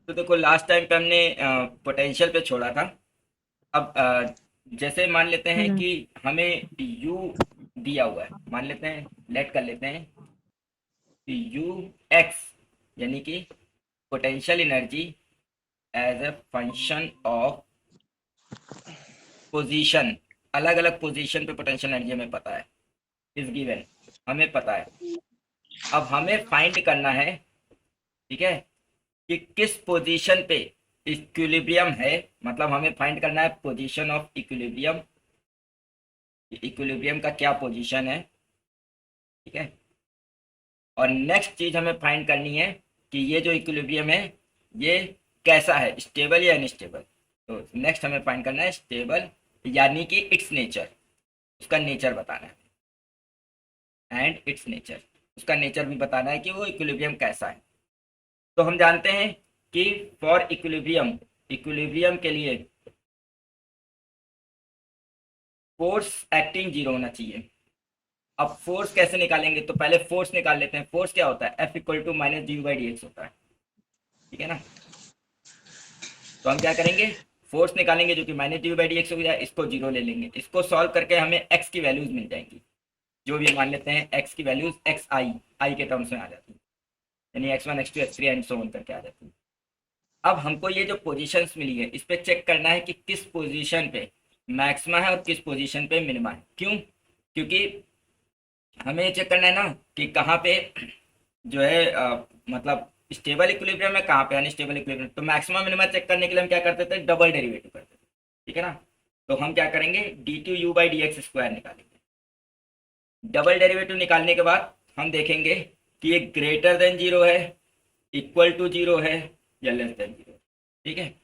तो देखो last time पे हमने पोटेंशियल पे छोड़ा था। अब जैसे मान लेते हैं हम्म। कि हमें यू दिया हुआ है, मान लेते हैं, लेट कर लेते हैं कि यू एक्स, यानी कि potential energy as a function of position, अलग अलग पोजीशन पे पोटेंशियल एनर्जी हमें पता है, इज गिवन, हमें पता है। अब हमें फाइंड करना है, ठीक है, कि किस पोजीशन पे इक्विलिब्रियम है। मतलब हमें फाइंड करना है पोजीशन ऑफ इक्विलिब्रियम, इक्विलिब्रियम का क्या पोजीशन है, ठीक है। और नेक्स्ट चीज हमें फाइंड करनी है कि ये जो इक्विलिब्रियम है ये कैसा है, स्टेबल या अनस्टेबल। तो नेक्स्ट हमें फाइंड करना है स्टेबल, यानी कि इट्स नेचर, उसका नेचर बताना है, एंड इट्स नेचर, उसका नेचर भी बताना है कि वो इक्विलिब्रियम कैसा है। तो हम जानते हैं कि फॉर इक्विलिब्रियम, इक्विलिब्रियम के लिए फोर्स एक्टिंग जीरो होना चाहिए। अब फोर्स कैसे निकालेंगे, तो पहले फोर्स निकाल लेते हैं। फोर्स क्या होता है, F equal to minus d by d x होता है, ठीक है ना। तो हम क्या करेंगे, फोर्स निकालेंगे जो कि minus d by d x हो गया, इसको जीरो ले लेंगे, इसको सॉल्व करके हमें एक्स की वैल्यूज मिल जाएंगी। जो भी मान लेते हैं एक्स की वैल्यूज, एक्स आई, आई के टर्म्स में आ जाती है, यानी x one x two x three and so on करके आ जाती है। अब हमको ये जो पोजीशंस मिली है इस पे चेक करना है कि किस पोजीशन पे मैक्सिमा है और किस पोजीशन पे मिनिमा है। क्यों, क्योंकि हमें ये चेक करना है ना कि कहाँ पे जो है मतलब स्टेबल इक्विलिब्रियम है, कहाँ पे अनस्टेबल इक्विलिब्रियम। तो मैक्सिमम मिनिमम चेक करने के लिए हम क्या करते थे, डबल डेरिवेटिव करते थे, ठीक है ना। तो हम क्या करेंगे, d two u by d x square निकालेंगे। डबल डेरिवेटिव निकालने के बाद हम देखेंगे कि ये ग्रेटर देन जीरो है, इक्वल टू जीरो है, या लेस देन जीरो, ठीक है।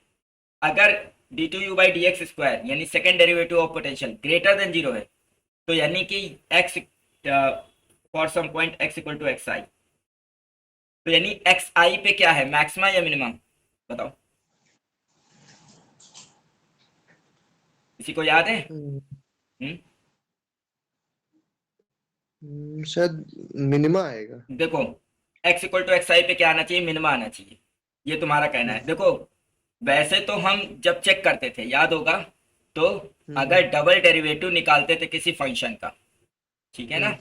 अगर d two u by d x square यानी second derivative of potential greater than zero है, तो यानी कि x for some point x equal to x i, तो यानी एक्स आई पे क्या है, मैक्सिमा या मिनिमम, बताओ, किसी को याद है। हम्म, हम्म? शायद मिनिमा आएगा। देखो x equal to x i पे क्या आना चाहिए, मिनिमा आना चाहिए, ये तुम्हारा कहना हम्म। है। देखो वैसे तो हम जब चेक करते थे, याद होगा, तो हम्म। अगर डबल डेरिवेटिव निकालते थे किसी फंक्शन का, ठीक है ना, हम्म।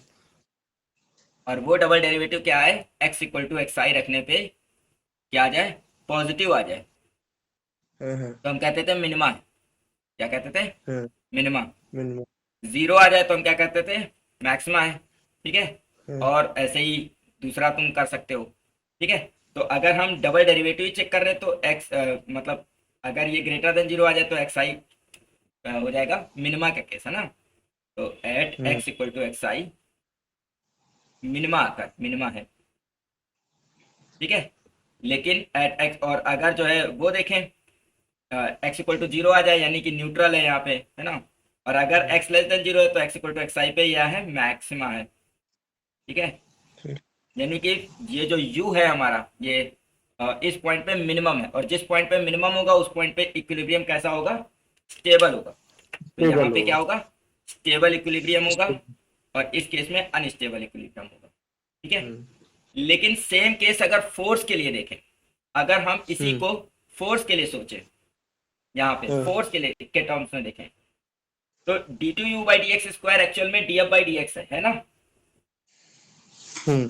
और वो डबल डेरिवेटिव क्या है, एक्स इक्वल टू एक्स आई रखने पे क्या आ जाए, पॉजिटिव आ जाए, हाँ हाँ तो हम कहते थे मिनिमा है। क्या कहते थे, हाँ। मिनिमा। मिनिमा। जीरो आ जाए तो हम क्या कहते थे, मैक्सिमा है, ठीक है। हाँ। और ऐसे ही दूसरा तुम कर सकते हो, ठीक है। तो अगर हम डबल डेरिवेटिव चेक कर रहे हैं तो एक्स मतलब अगर ये ग्रेटर देन जीरो आ जाए तो एक्स आई हो जाएगा मिनिमा का केस, है ना। तो at hmm. X equal to x i minima आता, मिनिमा है, ठीक है। लेकिन एट एक्स, और अगर जो है वो देखें एक्स इक्वल टू जीरो आ जाए यानी कि न्यूट्रल है यहाँ पे, है ना। और अगर हम्म। एक्स लेस देन जीरो है तो x equal to x i पे यह है मैक्सिमा है, ठीक है। ठीक। यानी कि ये जो u है हमारा, ये इस पॉइंट पे मिनिमम है, और जिस पॉइंट पे मिनिमम होगा उस पॉइंट पे इक्विलिब्रियम कैसा होगा, स्टेबल होगा। तो यहाँ टेबल पे क्या होगा। होगा, स्टेबल इक्विलिब्रियम होगा, स्टेबल। और इस केस में अनस्टेबल इक्विलिब्रियम होगा, ठीक है। हम्म। लेकिन सेम केस अगर फोर्स के लिए देखें, अगर हम इसी हम्म। को फोर्स के लिए सोचें, यहाँ पे हाँ। फोर्स के लिए के टर्म्स में देखें, तो d two u by d x square actual में d f by d x है ना। हम्म।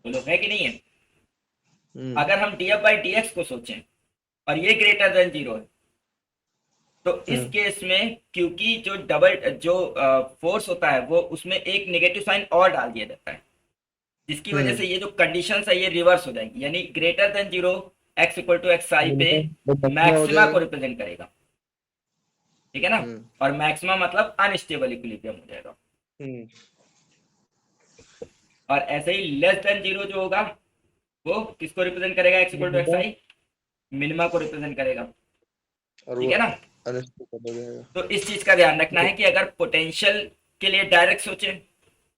बोलो है कि नहीं है। हम्म। अगर हम D f by d x को सोचें और ये ग्रेटर देन जीरो है, तो इस हाँ। केस में क्योंकि जो डबल जो फोर्स होता है वो उसमें एक नेगेटिव साइन और डाल दिया जाता है, जिसकी वजह हम्म। से ये जो कंडीशन है ये रिवर्स हो जाएंगी, यानी greater than zero x equal to x i पे मिनिमा वो मैक्सिमा हो मैक्सिमा को जाएगा। रिप्रेजेंट करेगा, ठीक है ना। हम्म। और मैक्सिमा मतलब अनस्टेबल इक्विलिब्रियम हो जाएगा। हम्म। और ऐसे ही लेस देन जीरो जो होगा वो किसको रिप्रेजेंट करेगा, x equal to x minima. I, minima को रिप्रेजेंट करेगा, और ठीक वो है ना। अनस्टेबल हो जाएगा। तो इस चीज का ध्यान रखना तो है कि अगर पोटेंशियल के लिए डायरेक्ट सोचे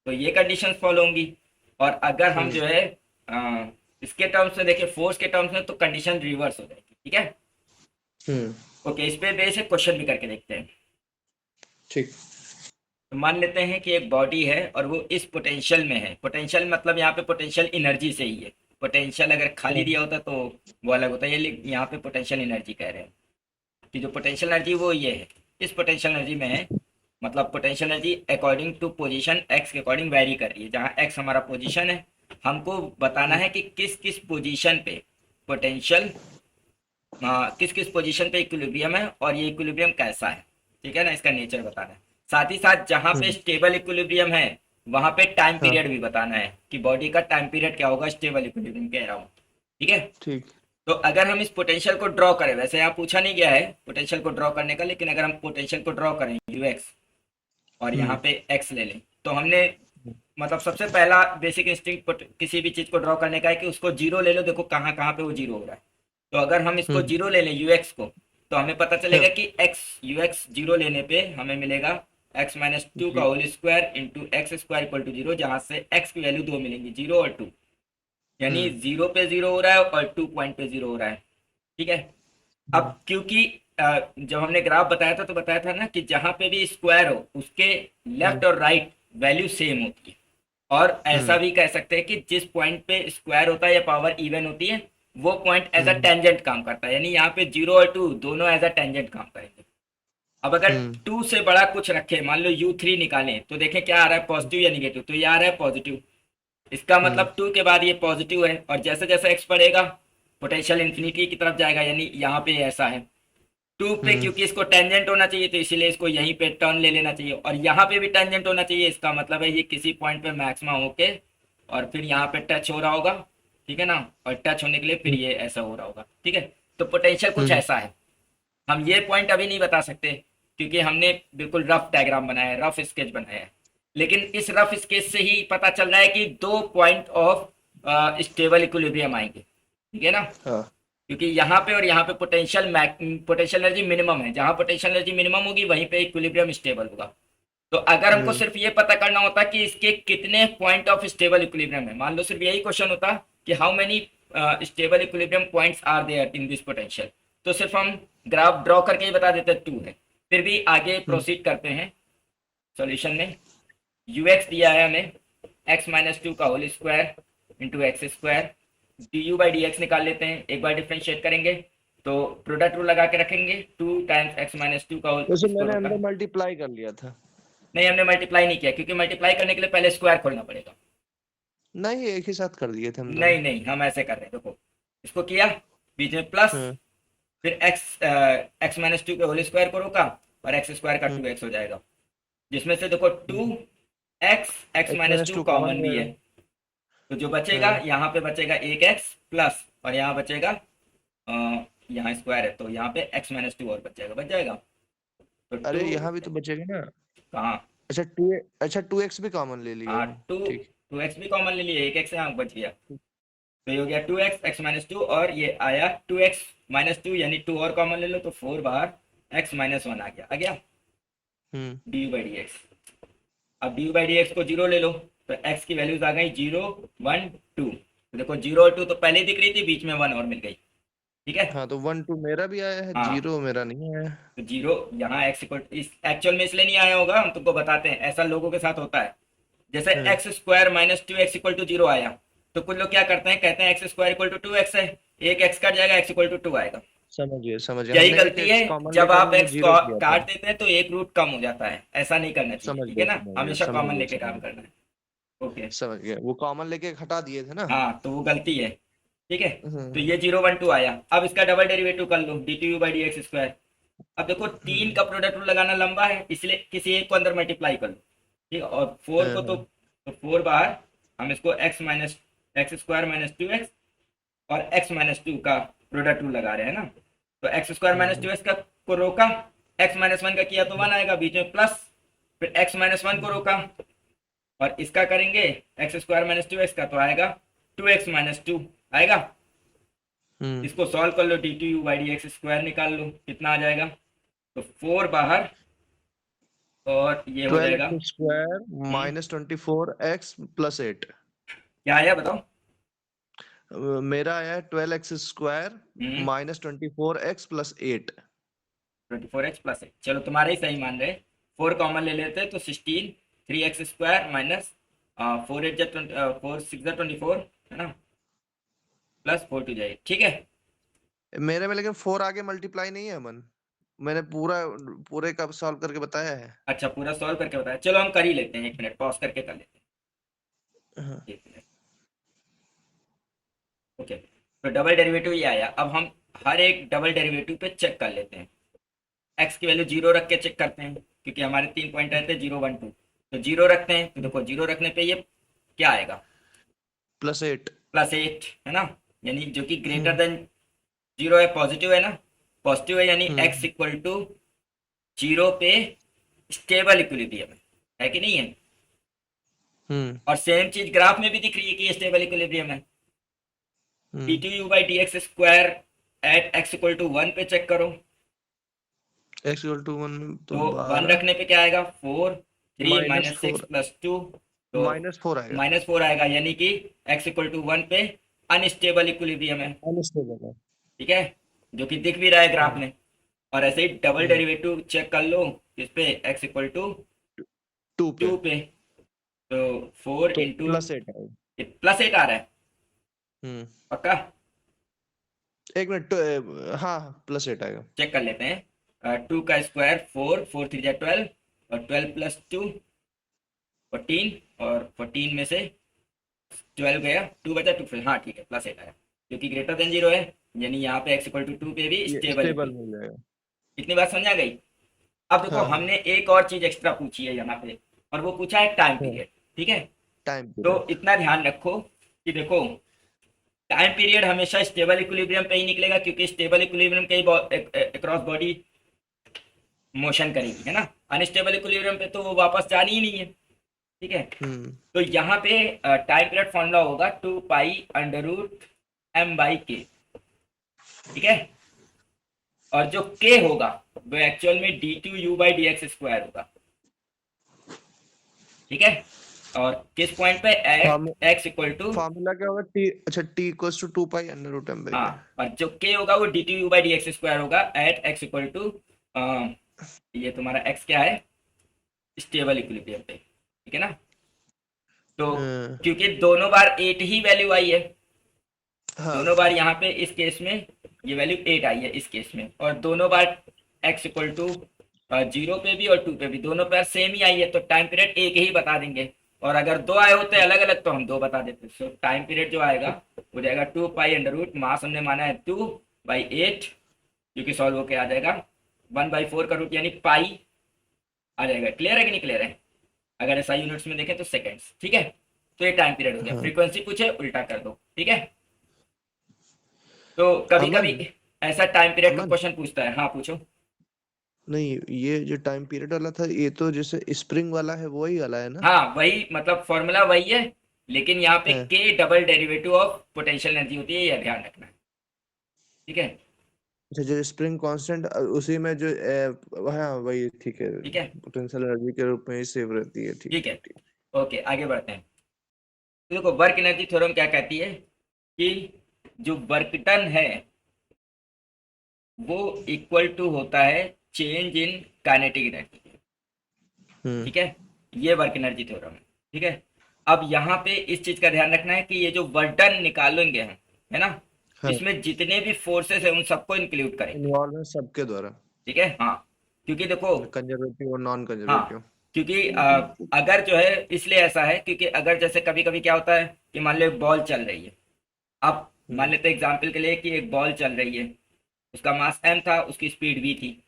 तो ये कंडीशंस फॉलो होंगी, और अगर हम हम्म। जो है इसके टर्म्स में देखें, फोर्स के टर्म्स में, तो कंडीशन रिवर्स हो जाएगी, ठीक है। हम्म। ओके, इस पे बेस एक क्वेश्चन भी करके देखते हैं। ठीक। तो मान लेते हैं कि एक बॉडी है और वो इस पोटेंशियल में है, पोटेंशियल मतलब यहाँ पे पोटेंशियल एनर्जी से ही है, पोटेंशियल अगर खाली हाँ, दिया होता तो वो अलग होता है। ये यहाँ पे पोटेंशियल एनर्जी कह रहे हैं कि जो पोटेंशियल एनर्जी वो ये है, इस पोटेंशियल एनर्जी में है, मतलब potential energy according to position x के अकॉर्डिंग वेरी कर रही है। जहाँ एक्स हमारा पोजीशन है, हमको बताना है कि किस किस पोजीशन पे पोटेंशियल, किस किस पोजीशन पे इक्विलिब्रियम है और ये इक्विलिब्रियम कैसा है, ठीक है ना, इसका नेचर बताना है। साथ ही साथ जहाँ पे हम्म, स्टेबल इक्विलिब्रियम है वहां पे टाइम हाँ, पीरियड भी बताना है कि बॉडी का टाइम पीरियड क्या होगा स्टेबल इक्विलिब्रियम के अराउंड, ठीक है। ठीक। तो अगर हम इस पोटेंशियल को ड्रॉ करें, वैसे यहाँ पूछा नहीं गया है पोटेंशियल को ड्रॉ करने का, लेकिन अगर हम पोटेंशियल को ड्रॉ करें यू एक्स और यहाँ हम्म, पे एक्स ले लें, तो हमने मतलब सबसे पहला बेसिक इंस्टिंक्ट किसी भी चीज को ड्रॉ करने का है कि उसको जीरो ले लो, देखो कहाँ कहाँ पे वो जीरो हो रहा है। तो अगर हम इसको हम्म, जीरो ले लें यू एक्स को, तो हमें पता चलेगा हाँ, कि एक्स यू एक्स जीरो लेने पे हमें मिलेगा एक्स माइनस टू का जी। Whole square into x square equal to zero, जहाँ से एक्स की वैल्यू दो मिलेंगी, जीरो और टू। यानी हम्म, जीरो पे जीरो हो रहा है और टू पॉइंट पे जीरो हो रहा है, ठीक है। हम्म, अब क्योंकि जब हमने ग्राफ बताया था तो बताया था ना कि जहां पे भी स्क्वायर हो उसके हम्म, लेफ्ट और राइट वैल्यू सेम होती है। और ऐसा हम्म, भी कह सकते हैं कि जिस पॉइंट पे स्क्वायर होता है या पावर इवन होती है वो point as a hmm, tangent काम करता है, यानी यहाँ पे जीरो और टू दोनों एज अ टेंजेंट काम करेंगे। अब अगर हम्म, टू से बड़ा कुछ रखे, मान लो यू थ्री निकालें, तो देखें क्या आ रहा है, पॉजिटिव या निगेटिव, तो ये आ रहा है पॉजिटिव। इसका हम्म, मतलब टू के बाद ये पॉजिटिव है और जैसे जैसे एक्स बढ़ेगा पोटेंशियल इन्फिनिटी की तरफ जाएगा, यानी यहाँ पे ऐसा है। टू पे हम्म, क्योंकि इसको टेंजेंट होना चाहिए तो इसीलिए इसको यहीं पे टर्न ले लेना चाहिए, और यहाँ पे भी टेंजेंट होना चाहिए, इसका मतलब है ये किसी पॉइंट पे मैक्सिमम होके और फिर यहाँ पे टच हो रहा होगा, ठीक है ना, और टच होने के लिए फिर ये ऐसा हो रहा होगा, ठीक है। तो पोटेंशियल कुछ हम्म, ऐसा है। हम ये पॉइंट अभी नहीं बता सकते क्योंकि हमने बिल्कुल रफ डायग्राम बनाया है, रफ स्केच बनाया है, लेकिन इस रफ स्केच से ही पता चल रहा है कि दो पॉइंट ऑफ स्टेबल इक्विलिब्रियम आएंगे, ठीक है ना। हाँ, क्योंकि यहाँ पे और यहाँ पे पोटेंशियल एनर्जी मिनिमम है, जहाँ पोटेंशियल एनर्जी मिनिमम होगी वहीं पे इक्विलिब्रियम स्टेबल होगा। तो अगर हमको हम्म, सिर्फ ये पता करना होता कि इसके कितने पॉइंट ऑफ स्टेबल इक्विलिब्रियम है, मान लो सिर्फ यही क्वेश्चन होता कि how many stable equilibrium points are there in this potential, तो सिर्फ हम ग्राफ ड्रॉ करके ही बता देते टू है। फिर भी आगे हम्म, प्रोसीड करते हैं सॉल्यूशन में। यू एक्स दिया है हमें एक्स माइनस टू का whole square into x square, d u by d x निकाल लेते हैं, एक बार डिफ्रेंशिएट करेंगे तो प्रोडक्ट रूल लगा के रखेंगे, two times x minus two का होल वैसे स्क्वायर मैंने होता अंदर है। मल्टीप्लाई कर लिया था। नहीं हमने मल्टीप्लाई नहीं किया क्योंकि मल्टीप्लाई करने के लिए पहले स्क्वायर खोलना पड़ेगा। नहीं, एक ही साथ कर दिए थे हम दोनों। नहीं नहीं हम ऐसे कर रहे हैं, देखो इसको किया, बीच में प्लस, हम्म, फिर एक्स एक्स माइनस टू के होल स्क्वायर को रोका और एक्स स्क्वायर का टू हम्म, एक्स हो जाएगा, जिसमें से देखो two x x x minus minus two two common common भी है। जाएगा। तो जो बचेगा हाँ, यहाँ पे बचेगा एक एक्स प्लस और यहाँ बचेगा यहाँ स्क्वायर है तो यहाँ पे एक्स माइनस टू और बच जाएगा। तो अरे टू यहाँ भी तो बचेगा ना। कहाँ, अच्छा टू, अच्छा टू एक्स भी कॉमन ले लिया हाँ हूँ। टू, ठीक। टू एक्स भी कॉमन ले लिए, एक एक्स यहाँ बच गया, तो ये हो गया two x x minus two और ये आया टू एक्स माइनस टू, यानी टू और कॉमन ले लो तो फोर बाहर, एक्स माइनस वन आ गया हम्म, d u by d x. अब d u by d x को जीरो ले लो तो एक्स की वैल्यूज आ गई जीरो वन टू, तो देखो जीरो और टू तो पहले दिख रही थी, बीच में वन और मिल गई, ठीक है। हाँ तो वन टू मेरा भी आया है, हाँ जीरो मेरा नहीं आया। तो जीरो यहाँ एक्स इक्वल इस एक्चुअल में इसलिए नहीं आया होगा, हम तुमको बताते हैं, ऐसा लोगों के साथ होता है। जैसे हाँ, x square minus two x equal to zero आया, तो कुछ लोग क्या करते हैं, कहते हैं x square equal to two x है, एक एक्स कट जाएगा, एक्स इक्वल टू टू आएगा। समझ गया, यही हमने एक गलती है, एक्स कॉमन जब लेकर आप मैंने एक्स जीरो किया था। काट देते हैं तो एक रूट कम हो जाता है, ऐसा नहीं करना चाहिए, समझ ठीक है गया, ना, समझ गया, हमेशा समझ कॉमन गया, लेके समझ काम गया, करना है, ओके। समझ गया, वो कॉमन लेके हटा दिए थे ना। हाँ तो वो गलती है, ठीक है। तो हम्म, ये जीरो वन टू आया, अब इसका डबल डेरिवेटिव कर लो d t u by d x square. अब देखो तीन हम्म, का प्रोडक्ट रूल लगाना लंबा है, इसलिए किसी एक को अंदर मल्टीप्लाई कर लो, ठीक है, और फोर हाँ, को हाँ, तो फोर बाहर, हम इसको x minus x square minus two x और एक्स माइनस टू का प्रोडक्ट रूल लगा रहे हैं ना, तो x square minus two x का को रोका, एक्स माइनस वन का किया तो वन आएगा, बीच में प्लस, फिर एक्स माइनस वन को रोका और इसका करेंगे x square minus two x का तो आएगा टू एक्स माइनस टू आएगा। हम्म, इसको सॉल्व कर लो, d t u by d x square निकाल लो कितना आ जाएगा, तो फोर बाहर और ये हो ट्वेल्व जाएगा। X square hmm, minus 24x plus 8। क्या आया बताओ। मेरा आया है 12x square hmm, minus 24x plus 8। Twenty four x plus है, चलो तुम्हारे ही सही मान रहे, फोर कॉमन ले लेते तो sixteen, three x square minus four eight जा फोर सिक्स जा ट्वेंटी फोर, है ना, प्लस 4 टू जाए, ठीक है। मेरे में लेकिन 4 आगे मल्टीप्लाई नहीं है अमन। मैंने पूरा पूरे का सॉल्व करके बताया है। अच्छा, पूरा सॉल्व करके बताया, चलो हम कर ही लेते हैं, 1 मिनट पॉज करके कर लेते हाँ। हैं, 1 मिनट। ओके, तो डबल डेरिवेटिव ये आया। अब हम हर एक डबल डेरिवेटिव पे चेक कर लेते हैं। एक्स की वैल्यू 0 रख के चेक करते हैं, क्योंकि हमारे 3 पॉइंट रहते हैं, 0 1 2। तो 0 रखते हैं, तो देखो 0 रखने पे ये क्या आएगा, +8। +8, है ना, यानी जो कि ग्रेटर हम्म। देन 0 है, पॉजिटिव है ना, पॉजिटिव है, यानी एक्स हम्म। इक्वल टू 0 पे स्टेबल इक्विलिब्रियम है कि नहीं है। हम्म। और सेम चीज ग्राफ में भी दिख रही है कि ये स्टेबल इक्विलिब्रियम है। D hmm. T u by d x square at x equal to 1 पे चेक करो। x = 1 तो तो 1 12 रखने पे क्या आएगा, 4, 3 माइनस माइनस 6 फोर प्लस 2, तो -4 आएगा। -4 आएगा, यानी कि एक्स इक्वल टू 1 पे अनस्टेबल इक्विलिब्रियम है, अनस्टेबल है। ठीक है, जो कि दिख भी रहा है ग्राफ हाँ। में। और ऐसे ही डबल हम्म। डेरिवेटिव चेक कर लो, इस पे एक्स इक्वल टू 2 पे 2 पे, तो 4 तो इंटू +8 आएगा। +8 आ रहा है, हम्म। पक्का। 1 मिनट हाँ +8 आएगा। चेक कर लेते हैं, 2 का स्क्वायर 4, 4 3 जा 12, और 12 प्लस 2 14, और 14 में से 12 गया, 2 बचा, 2 फिर, हाँ ठीक है, +8 आया, क्योंकि ग्रेटर देन 0 है, यानी यहाँ पे एक्स इक्वल टू 2 पे भी ये स्टेबल स्टेबल इक्वल। मिल जाएगा। इतनी बात समझ आ गई। अब देखो, हाँ हाँ हमने एक और चीज एक्स्ट्रा पूछी है यहाँ पे, और वो पूछा है टाइम हाँ। पीरियड, ठीक है। टाइम तो पीरियड। इतना ध्यान रखो कि देखो, टाइम पीरियड हमेशा स्टेबल इक्विलिब्रियम पे ही निकलेगा, क्योंकि स्टेबल इक्विलिब्रियम के ही अक्रॉस बॉडी मोशन करेगी, है ना। अनस्टेबल इक्विलिब्रियम पे तो वो वापस जानी ही नहीं है, ठीक है। हम्म। तो यहाँ पे टाइम पीरियड फॉर्मूला होगा 2 पाई अंडर रूट m/k, ठीक है। और जो k होगा वो एक्चुअल में d2u/dx² होगा, ठीक है। और किस पॉइंट पे, form x equal to, formula क्या होगा? t = 2 pi under root m/k। हाँ, और जो k होगा वो d2u/dx² होगा एट x इक्वल टू, ये तुम्हारा x क्या है, स्टेबल इक्विलिब्रियम पे, ठीक है ना। तो क्योंकि दोनों बार 8 ही वैल्यू आई है, हाँ। दोनों बार यहाँ पे इस केस में ये वैल्यू 8 आई है इस केस में, और दोनों बार x इक्वल टू 0 पे भी और 2 पे भी दोनों बार सेम ही आई है, तो टाइम पीरियड एक ही बता देंगे। और अगर दो आए होते अलग अलग तो हम दो बता देते। सो टाइम पीरियड जो आएगा हो जाएगा 2 पाई अंडर रूट, मास हमने माना है 2/8, क्योंकि सॉल्व होके आ जाएगा 1/4 का रूट, यानी पाई आ जाएगा। क्लियर है कि नहीं क्लियर है। अगर ऐसा यूनिट्स में देखें तो सेकेंड्स, ठीक है। तो ये टाइम पीरियड हो गया। हाँ। फ्रीक्वेंसी पूछे उल्टा कर दो, ठीक है। तो कभी कभी अमन ऐसा टाइम पीरियड का अमन क्वेश्चन पूछता है, हाँ पूछो। नहीं, ये जो टाइम पीरियड वाला था ये तो जैसे स्प्रिंग वाला है वही वाला है ना? हाँ वही, मतलब फॉर्मूला वही है, लेकिन यहाँ पे है। के double derivative of potential energy होती है, यह ध्यान रखना है, ठीक है। अच्छा, जो स्प्रिंग कांस्टेंट उसी में जो हाँ वही ठीक है। ठीक है, पोटेंशियल एनर्जी के रूप में ही सेव रहती है। ठीक ठीक ठीक है। ठीक। ओके, आगे बढ़ते हैं। तो देखो, वर्क एनर्जी थ्योरम क्या कहती है कि जो वर्क डन है वो इक्वल टू होता है चेंज इन काइनेटिक एनर्जी, हम्म। ठीक है। ये वर्क एनर्जी थ्योरम है, ठीक है। अब यहाँ पे इस चीज का ध्यान रखना है कि ये जो वर्क डन निकालेंगे हम, है ना, हाँ। इसमें जितने भी फोर्सेस है उन सबको इंक्लूड करेंगे, इन्वॉल्व है सबके द्वारा। ठीक है, हाँ। क्योंकि देखो, कंजर्वेटिव और नॉन हाँ, कंजर्वेटिव। क्योंकि अगर जो है, इसलिए ऐसा है क्योंकि अगर जैसे कभी कभी क्या होता है कि मान लो एक बॉल चल रही है। अब मान हम्म। लेते हैं एग्जाम्पल के लिए कि एक बॉल चल रही है, उसका मास m था, उसकी स्पीड v थी।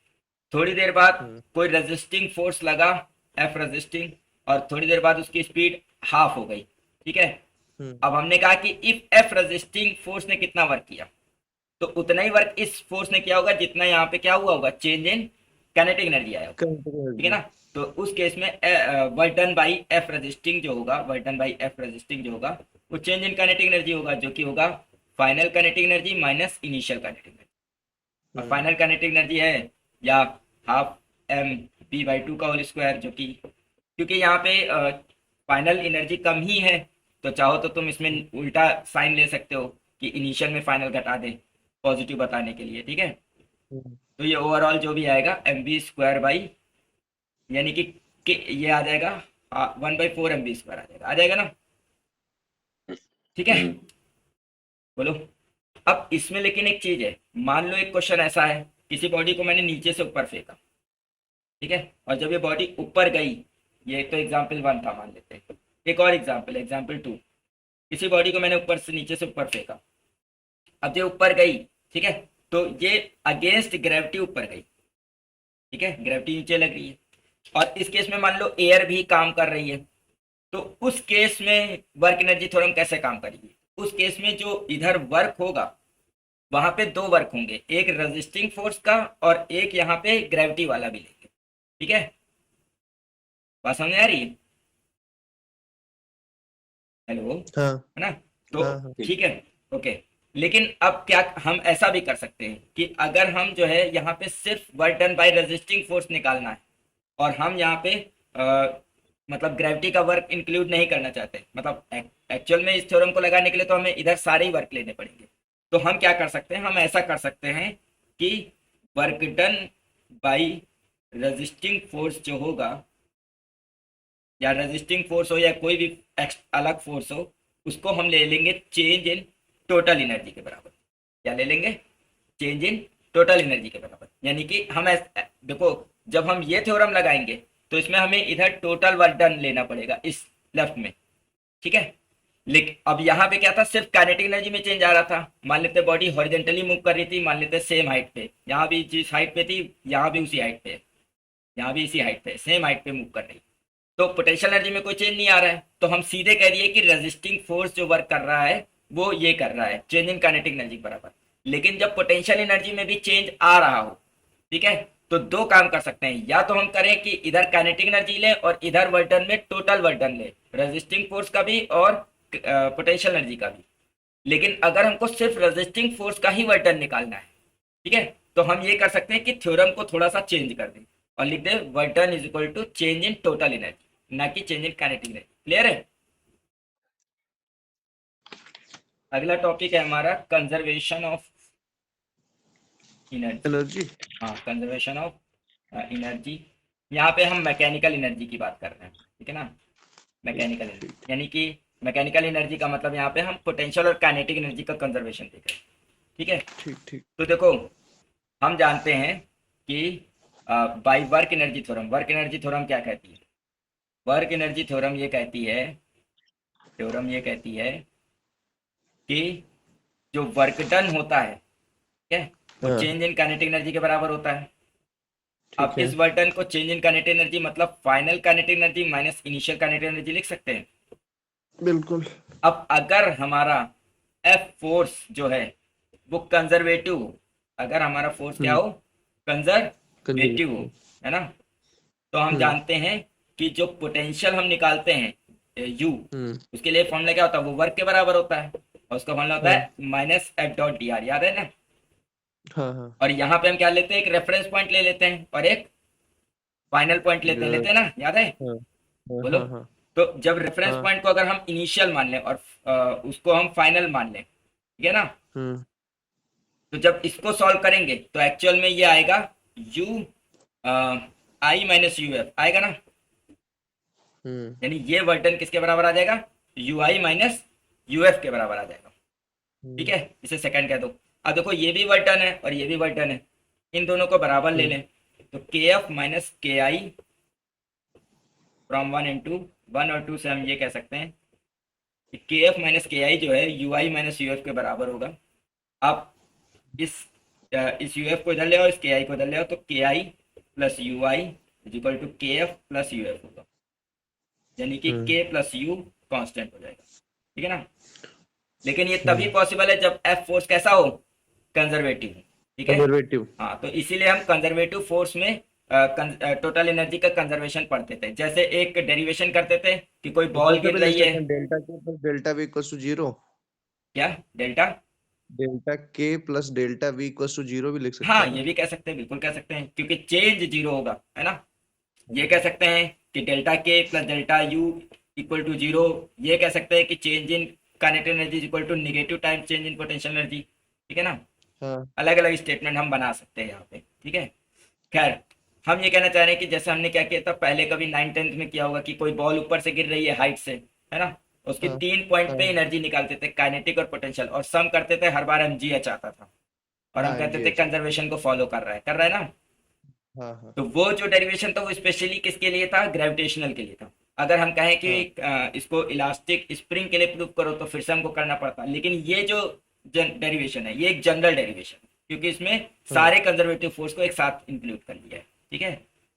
थोड़ी देर बाद हम्म। कोई रेजिस्टिंग फोर्स लगा, F रेजिस्टिंग, और थोड़ी देर बाद उसकी स्पीड हाफ हो गई, ठीक है। हम्म। अब हमने कहा कि इफ F रेजिस्टिंग फोर्स ने कितना वर्क किया, तो उतना ही वर्क इस फोर्स ने किया होगा जितना यहाँ पे क्या हुआ होगा, चेंज इन काइनेटिक एनर्जी आया होगा, कंजर्वेटिव ठीक है एनर्जी। ना। तो उस केस में work done by F resisting जो होगा, work done by F resisting जो होगा, वो चेंज इन काइनेटिक एनर्जी होगा, जो कि होगा final kinetic energy minus initial kinetic energy. और हम्म। फाइनल काइनेटिक एनर्जी है या हाफ m v/2 का होल स्क्वायर, जो कि क्योंकि यहाँ पे फाइनल एनर्जी कम ही है, तो चाहो तो तुम इसमें उल्टा साइन ले सकते हो कि इनिशियल में फाइनल घटा दे, पॉजिटिव बताने के लिए, ठीक है। हम्म। तो ये ओवरऑल जो भी आएगा mv² यानी कि ये आ जाएगा 1/4 mv² आ जाएगा ना, ठीक है। बोलो। अब इसमें लेकिन एक चीज है, मान लो एक क्वेश्चन ऐसा है, किसी बॉडी को मैंने नीचे से ऊपर फेंका, ठीक है, और जब ये बॉडी ऊपर गई, ये तो एग्जाम्पल 1 था, मान लेते हैं एक और एग्जाम्पल, एग्जाम्पल 2, किसी बॉडी को मैंने ऊपर से नीचे से ऊपर फेंका, अब ये ऊपर गई, ठीक है, तो ये अगेंस्ट ग्रेविटी ऊपर गई, ठीक है, ग्रेविटी नीचे लग रही है, और इस केस में मान लो एयर भी काम कर रही है, तो उस केस में वर्क एनर्जी थ्योरम कैसे काम करेगी? उस केस में जो इधर वर्क होगा, वहां पे दो वर्क होंगे, एक रेजिस्टिंग फोर्स का और एक यहाँ पे ग्रेविटी वाला भी लेंगे, ठीक है, बात समझ आ रही है? हेलो, हाँ है ना? तो हाँ हाँ ठीक है, ओके। लेकिन अब क्या हम ऐसा भी कर सकते हैं कि अगर हम जो है यहाँ पे सिर्फ work done by resisting force निकालना है, और हम यहाँ पे मतलब ग्रेविटी का वर्क इंक्लूड नहीं करना चाहते, मतलब एक्चुअल में इस थ्योरम को लगाने के लिए तो हमें इधर सारे ही वर्क लेने पड़ेंगे, तो हम क्या कर सकते हैं, हम ऐसा कर सकते हैं कि work done by resisting force जो होगा, या रेजिस्टिंग फोर्स हो या कोई भी अलग फोर्स हो, उसको हम ले लेंगे चेंज इन टोटल एनर्जी के बराबर। क्या ले लेंगे? चेंज इन टोटल एनर्जी के बराबर। यानी कि हम देखो, जब हम ये थ्योरम लगाएंगे तो इसमें हमें इधर टोटल वर्क डन लेना पड़ेगा इस लेफ्ट में, ठीक है। लेकिन अब यहाँ पे क्या था, सिर्फ काइनेटिक एनर्जी में चेंज आ रहा था। मान लेते बॉडी हॉरिजेंटली मूव कर रही थी, मान लेते सेम हाइट पे, यहाँ भी जिस हाइट पे थी यहाँ भी उसी हाइट पे, यहाँ भी इसी हाइट पे, सेम हाइट पे मूव कर रही, तो पोटेंशियल एनर्जी में कोई चेंज नहीं आ रहा है, तो हम सीधे कह दिए कि रेजिस्टिंग फोर्स जो वर्क कर रहा है वो ये कर रहा है, चेंज इन काइनेटिक एनर्जी के बराबर। लेकिन जब पोटेंशियल एनर्जी में भी चेंज आ रहा हो, ठीक है, तो दो काम कर सकते हैं, या तो हम करें कि इधर काइनेटिक एनर्जी ले और इधर वर्क डन में टोटल वर्क डन ले, रेजिस्टिंग फोर्स का भी और पोटेंशियल एनर्जी का भी। लेकिन अगर हमको सिर्फ रेजिस्टिंग फोर्स का ही वर्क डन निकालना है, ठीक है, तो हम ये कर सकते हैं कि थ्योरम को थोड़ा सा चेंज कर दें और लिख दें work done is equal to change in total energy, ना कि change in kinetic energy. Clear है? अगला टॉपिक है हमारा कंजर्वेशन ऑफ एनर्जी। एनर्जी। हाँ, कंजर्वेशन ऑफ एनर्जी। यहाँ पे हम मैकेनिकल एनर्जी की बात कर रहे हैं, ठीक है ना, ठीक मैकेनिकल एनर्जी, ठीक यानी कि मैकेनिकल एनर्जी का मतलब यहाँ पे हम पोटेंशियल और काइनेटिक एनर्जी का कंजर्वेशन देख रहे हैं, ठीक है। ठीक ठीक। तो देखो, हम जानते हैं कि by work energy theorem, work energy theorem क्या कहती है? वर्क एनर्जी थ्योरम ये कहती है, थ्योरम ये कहती है कि जो वर्क डन होता है, ठीक है, वो हाँ चेंज इन काइनेटिक एनर्जी के बराबर होता है। अब ठीक है। इस वर्क डन को चेंज इन काइनेटिक एनर्जी मतलब final kinetic energy minus initial kinetic energy लिख सकते हैं। बिल्कुल। अब अगर हमारा एफ फोर्स जो है वो कंजर्वेटिव हो, अगर हमारा फोर्स क्या हम्म। हो, कंजर्वेटिव हो, कंजर्वेटिव। है ना, तो हम हम्म जानते हैं कि जो पोटेंशियल हम निकालते हैं यू, हम्म। उसके लिए फॉर्मूला क्या होता है, वो वर्क के बराबर होता है, और उसका फॉर्मूला होता हाँ है minus F dot D R, याद है ना। हाँ हाँ। और यहाँ पे हम क्या लेते हैं, एक रेफरेंस पॉइंट ले लेते हैं और एक फाइनल पॉइंट लेते हैं ना, याद है? हाँ हाँ बोलो। हाँ हाँ तो जब रेफरेंस हाँ। पॉइंट को अगर हम इनिशियल मान लें और उसको हम फाइनल मान लें, ठीक है ना, हम्म तो जब इसको सॉल्व करेंगे तो एक्चुअल में ये आएगा you I minus U F आएगा ना, हम्म यानी ये वर्डन किसके बराबर आ जाएगा, you I minus U F के बराबर आ जाएगा, ठीक हम्म है, इसे सेकंड कह दो। अब देखो ये भी वर्डन है और ये भी वर्डन है, इन दोनों को बराबर ले हम्म लें, तो के एफ माइनस के आई फ्रॉम वन इंटू वन और टू से हम ये कह सकते हैं कि के एफ माइनस के आई जो है you I minus U F के बराबर होगा। आप इस यू एफ को इधर ले आओ, इस के आई को इधर ले आओ, तो k i plus u i is equal to k f plus u f होगा, यानी कि हम्म के प्लस यू कांस्टेंट हो जाएगा, ठीक है ना। लेकिन ये तभी हम्म। पॉसिबल है जब एफ फोर्स कैसा हो, कंजर्वेटिव, ठीक है। कंजर्वेटिव। हाँ, तो इसीलिए हम कंजर्वेटिव फोर्स में टोटल एनर्जी का कंजर्वेशन पढ़ते थे, जैसे एक डेरिवेशन करते थे कि कोई बॉल कैसे गिर भी लिख रही है। सकते हैं, delta K plus delta V equals to zero. क्या? Delta? Delta K plus delta V equals to zero भी लिख सकते हाँ, हैं ये ना। भी कह सकते हैं, बिल्कुल कह सकते हैं, क्योंकि चेंज जीरो होगा, है ना। ये कह सकते हैं कि delta K plus delta U equal to zero, ये कह सकते हैं कि change in kinetic energy equal to negative time change in potential energy, ठीक है ना। हाँ अलग अलग स्टेटमेंट हम बना सकते हैं यहाँ पे, ठीक है। खैर, हम ये कहना चाह रहे हैं कि जैसे हमने क्या किया था पहले, कभी 9th 10th में किया होगा कि कोई बॉल ऊपर से गिर रही है हाइट से, है ना, उसके हाँ 3 पॉइंट पे हाँ एनर्जी निकालते थे, काइनेटिक और पोटेंशियल, और सम करते थे, हर बार mgh आता था, और हम हाँ कहते थे MGH। कंजर्वेशन को फॉलो कर रहा है ना। हाँ हाँ तो वो जो डेरिवेशन था वो स्पेशली किसके लिए था, ग्रेविटेशनल के लिए था। अगर हम कहें कि हाँ इसको इलास्टिक स्प्रिंग के लिए प्रूव करो तो फिर से हमको करना पड़ता, लेकिन ये जो डेरिवेशन है ये एक जनरल डेरिवेशन है, क्योंकि इसमें हाँ सारे कंजर्वेटिव फोर्स को एक साथ इंक्लूड कर लिया है, ठीक है।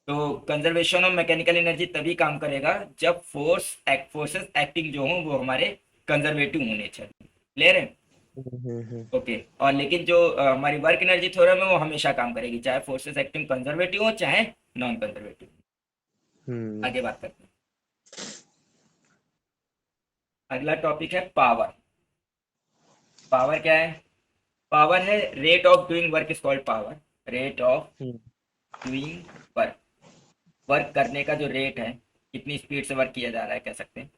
तो कंजर्वेशन ऑफ मैकेनिकल एनर्जी तभी काम करेगा जब फोर्सेस एक्टिंग जो हों वो हमारे कंजर्वेटिव होने चाहिए। क्लियर है? हम्म। ओके। और लेकिन जो हमारी वर्क एनर्जी थ्योरम है वो हमेशा काम करेगी, चाहे फोर्सेस एक्टिंग कंजर्वेटिव हो चाहे नॉन कंजर्वेटिव। हम्म। आगे बात करते हैं। अगला टॉपिक है पावर। पावर क्या है? पावर है rate of doing work is called power. Rate of hmm. Doing work, work करने का जो रेट है, कितनी स्पीड से वर्क किया जा रहा है, कह सकते हैं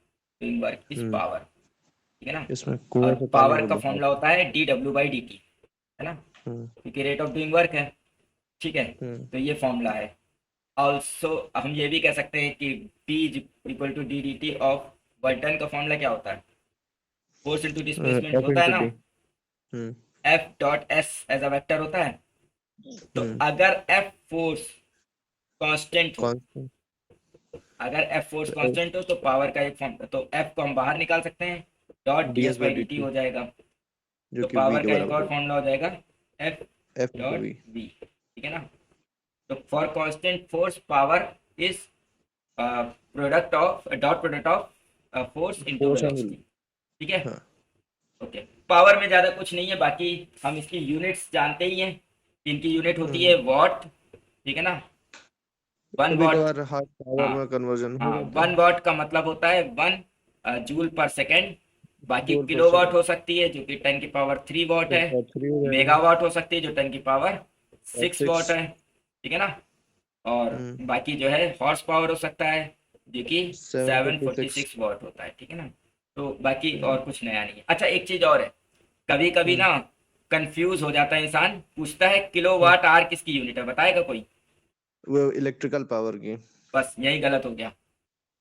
doing work is hmm. Power, ठीक है ना। इसमें कुएं और से पानी पावर को का बहाव। फॉर्मूला होता है dw/dt, है ना, हम्म। क्योंकि रेट ऑफ डूइंग वर्क है, ठीक है। हम्म। तो ये फॉर्मूला है। ऑल्सो हम ये भी कह सकते हैं कि P equal to d d t of work done का फॉर्मूला क्या होता है, फोर्स इंटू डिस्प्लेसमेंट F होता है इंटू ना। D. Hmm. F dot s as a vector होता है। तो हम्म। अगर एफ फोर्स कांस्टेंट हो, कांस्टेंट। अगर एफ फोर्स कांस्टेंट हो तो पावर का एक फॉर्म, तो एफ को हम बाहर निकाल सकते हैं, dot D D S S by by D d T T, हो जाएगा। जो तो कि वी पावर के का एक बराबर और होता फॉर्मूला हो जाएगा, एफ है, F into dot v. V, ठीक है ना। तो for constant force power is product of force into force and. Velocity, ठीक है। हाँ। ओके। पावर में ज्यादा कुछ नहीं है, बाकी हम इसकी यूनिट्स जानते ही हैं। इनकी यूनिट होती है हम्म। वॉट, ठीक है ना। वन कभी वॉट, कभार हाफ पावर हाँ में कन्वर्जन हो हाँ, जाता वन है। वॉट का मतलब होता है 1 जूल पर सेकेंड। बाकी जूल पर किलो वॉट सेकंड। हो सकती है जो कि 10 की पावर 3 वॉट तो है। पावर 3 हो मेगा जाएगा। वॉट हो सकती है जो 10 की पावर 6 वॉट 6। है, ठीक है ना। और हम्म। बाकी जो है हॉर्स पावर हो सकता है जो कि seven seven fifty forty six six what होता है, ठीक है ना। तो बाकी हम्म। और कुछ नया नहीं है। अच्छा एक चीज और है, कभी कभी हम्म। ना कंफ्यूज हो जाता है इंसान, पूछता है किलो हम्म। वाट आर किसकी यूनिट है, बताएगा कोई? वो इलेक्ट्रिकल पावर की। बस यही गलत हो गया,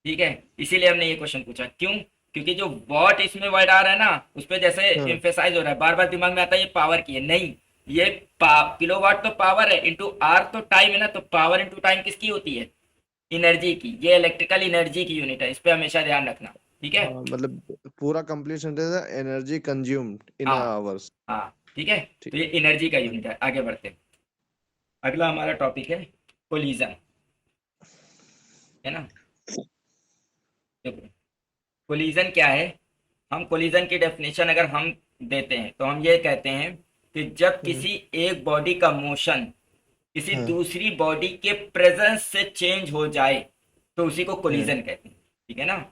ठीक है। इसीलिए हमने ये क्वेश्चन पूछा, क्यों? क्योंकि जो वॉट इसमें वर्ड आ रहा है ना, उस पर जैसे हाँ। एम्फेसाइज हो रहा है, बार बार दिमाग में आता है ये पावर की है, नहीं। ये किलो वाट तो पावर है, इंटू आर तो टाइम है ना, तो पावर इंटू टाइम किसकी होती है, एनर्जी की। ये इलेक्ट्रिकल एनर्जी की यूनिट है, इस पे हमेशा ध्यान रखना, ठीक है। हाँ मतलब पूरा कंप्लीट सेंटेंस है, एनर्जी कंज्यूम्ड इन हाँ आवर्स। हाँ, ठीक है। ठीक। तो ये एनर्जी का हम्म। यूनिट है। आगे बढ़ते हैं। अगला हमारा टॉपिक है कोलिजन, है ना। कोलिजन क्या है? हम कोलिजन की डेफिनेशन अगर हम देते हैं तो हम ये कहते हैं कि जब हम्म। किसी एक बॉडी का मोशन किसी हाँ। दूसरी बॉडी के प्रेजेंस से चेंज हो जाए तो उसी को हम्म। कोलिजन कहते हैं, ठीक है ना।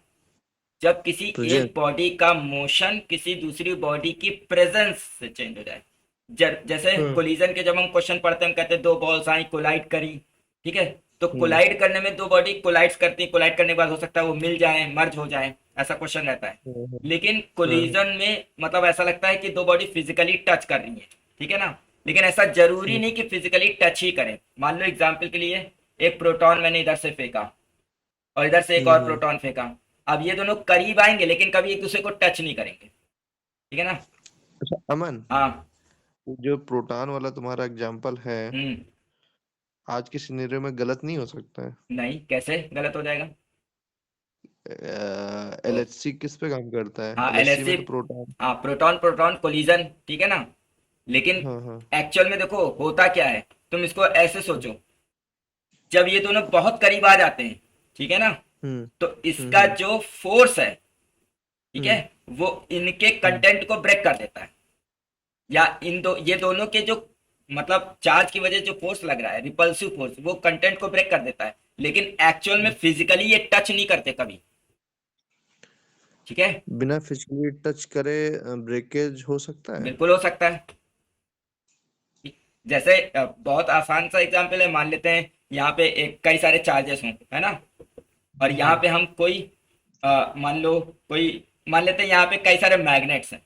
जब किसी एक प्रेजेंट। बॉडी का मोशन किसी दूसरी बॉडी की प्रेजेंस से चेंज हो जाए, जैसे हाँ। कोलिजन के जब हम क्वेश्चन पढ़ते हैं हम कहते हैं दो बॉल्स आई कोलाइड करी, ठीक है। तो हम्म। कोलाइड करने में दो बॉडी कोलाइड्स करती है, कोलाइड करने के बाद हो सकता है वो मिल जाए, मर्ज हो जाए, ऐसा क्वेश्चन रहता है। हाँ। लेकिन हाँ। कोलिजन में मतलब ऐसा लगता है कि दो बॉडी फिजिकली टच कर रही है, ठीक है ना। लेकिन ऐसा जरूरी हम्म। नहीं कि फिजिकली टच ही करें। मान लो एग्जाम्पल के लिए एक प्रोटॉन मैंने इधर से फेंका और इधर से एक और हम्म। प्रोटॉन फेंका, अब ये दोनों करीब आएंगे लेकिन कभी एक दूसरे को टच नहीं करेंगे, ठीक है ना। अच्छा अमन, हाँ। जो प्रोटॉन वाला तुम्हारा एग्जांपल है, हम्म। आज के सिनेरियो में गलत नहीं हो सकता है? नहीं, कैसे गलत हो जाएगा? तो एलएचसी किस पे काम करता है? हाँ एलएचसी एलएससी, में तो प्रोटॉन। हाँ प्रोटॉन प्रोटॉन कोलिजन, ठीक है ना। लेकिन हाँ हाँ। एक्चुअल में देखो होता क्या है, तुम इसको ऐसे सोचो, जब ये दोनों बहुत करीब आ जाते हैं, ठीक है ना, हम्म। तो इसका हम्म। जो फोर्स है, ठीक है, हम्म। वो इनके हम्म। कंटेंट को ब्रेक कर देता है। या ये दोनों के जो मतलब चार्ज की वजह से जो फोर्स लग रहा है रिपल्सिव फोर्स, वो कंटेंट को ब्रेक कर देता है, लेकिन एक्चुअल में हम्म। फिजिकली ये टच नहीं करते कभी, ठीक है। बिना फिजिकली टच करे ब्रेकेज हो सकता है? बिल्कुल हो सकता है। जैसे बहुत आसान सा एग्जांपल है, मान लेते हैं यहाँ पे एक कई सारे चार्जेस हों, है ना, और यहाँ हम्म। पे हम कोई मान लो कोई, मान लेते हैं यहाँ पे कई सारे मैग्नेट्स हैं,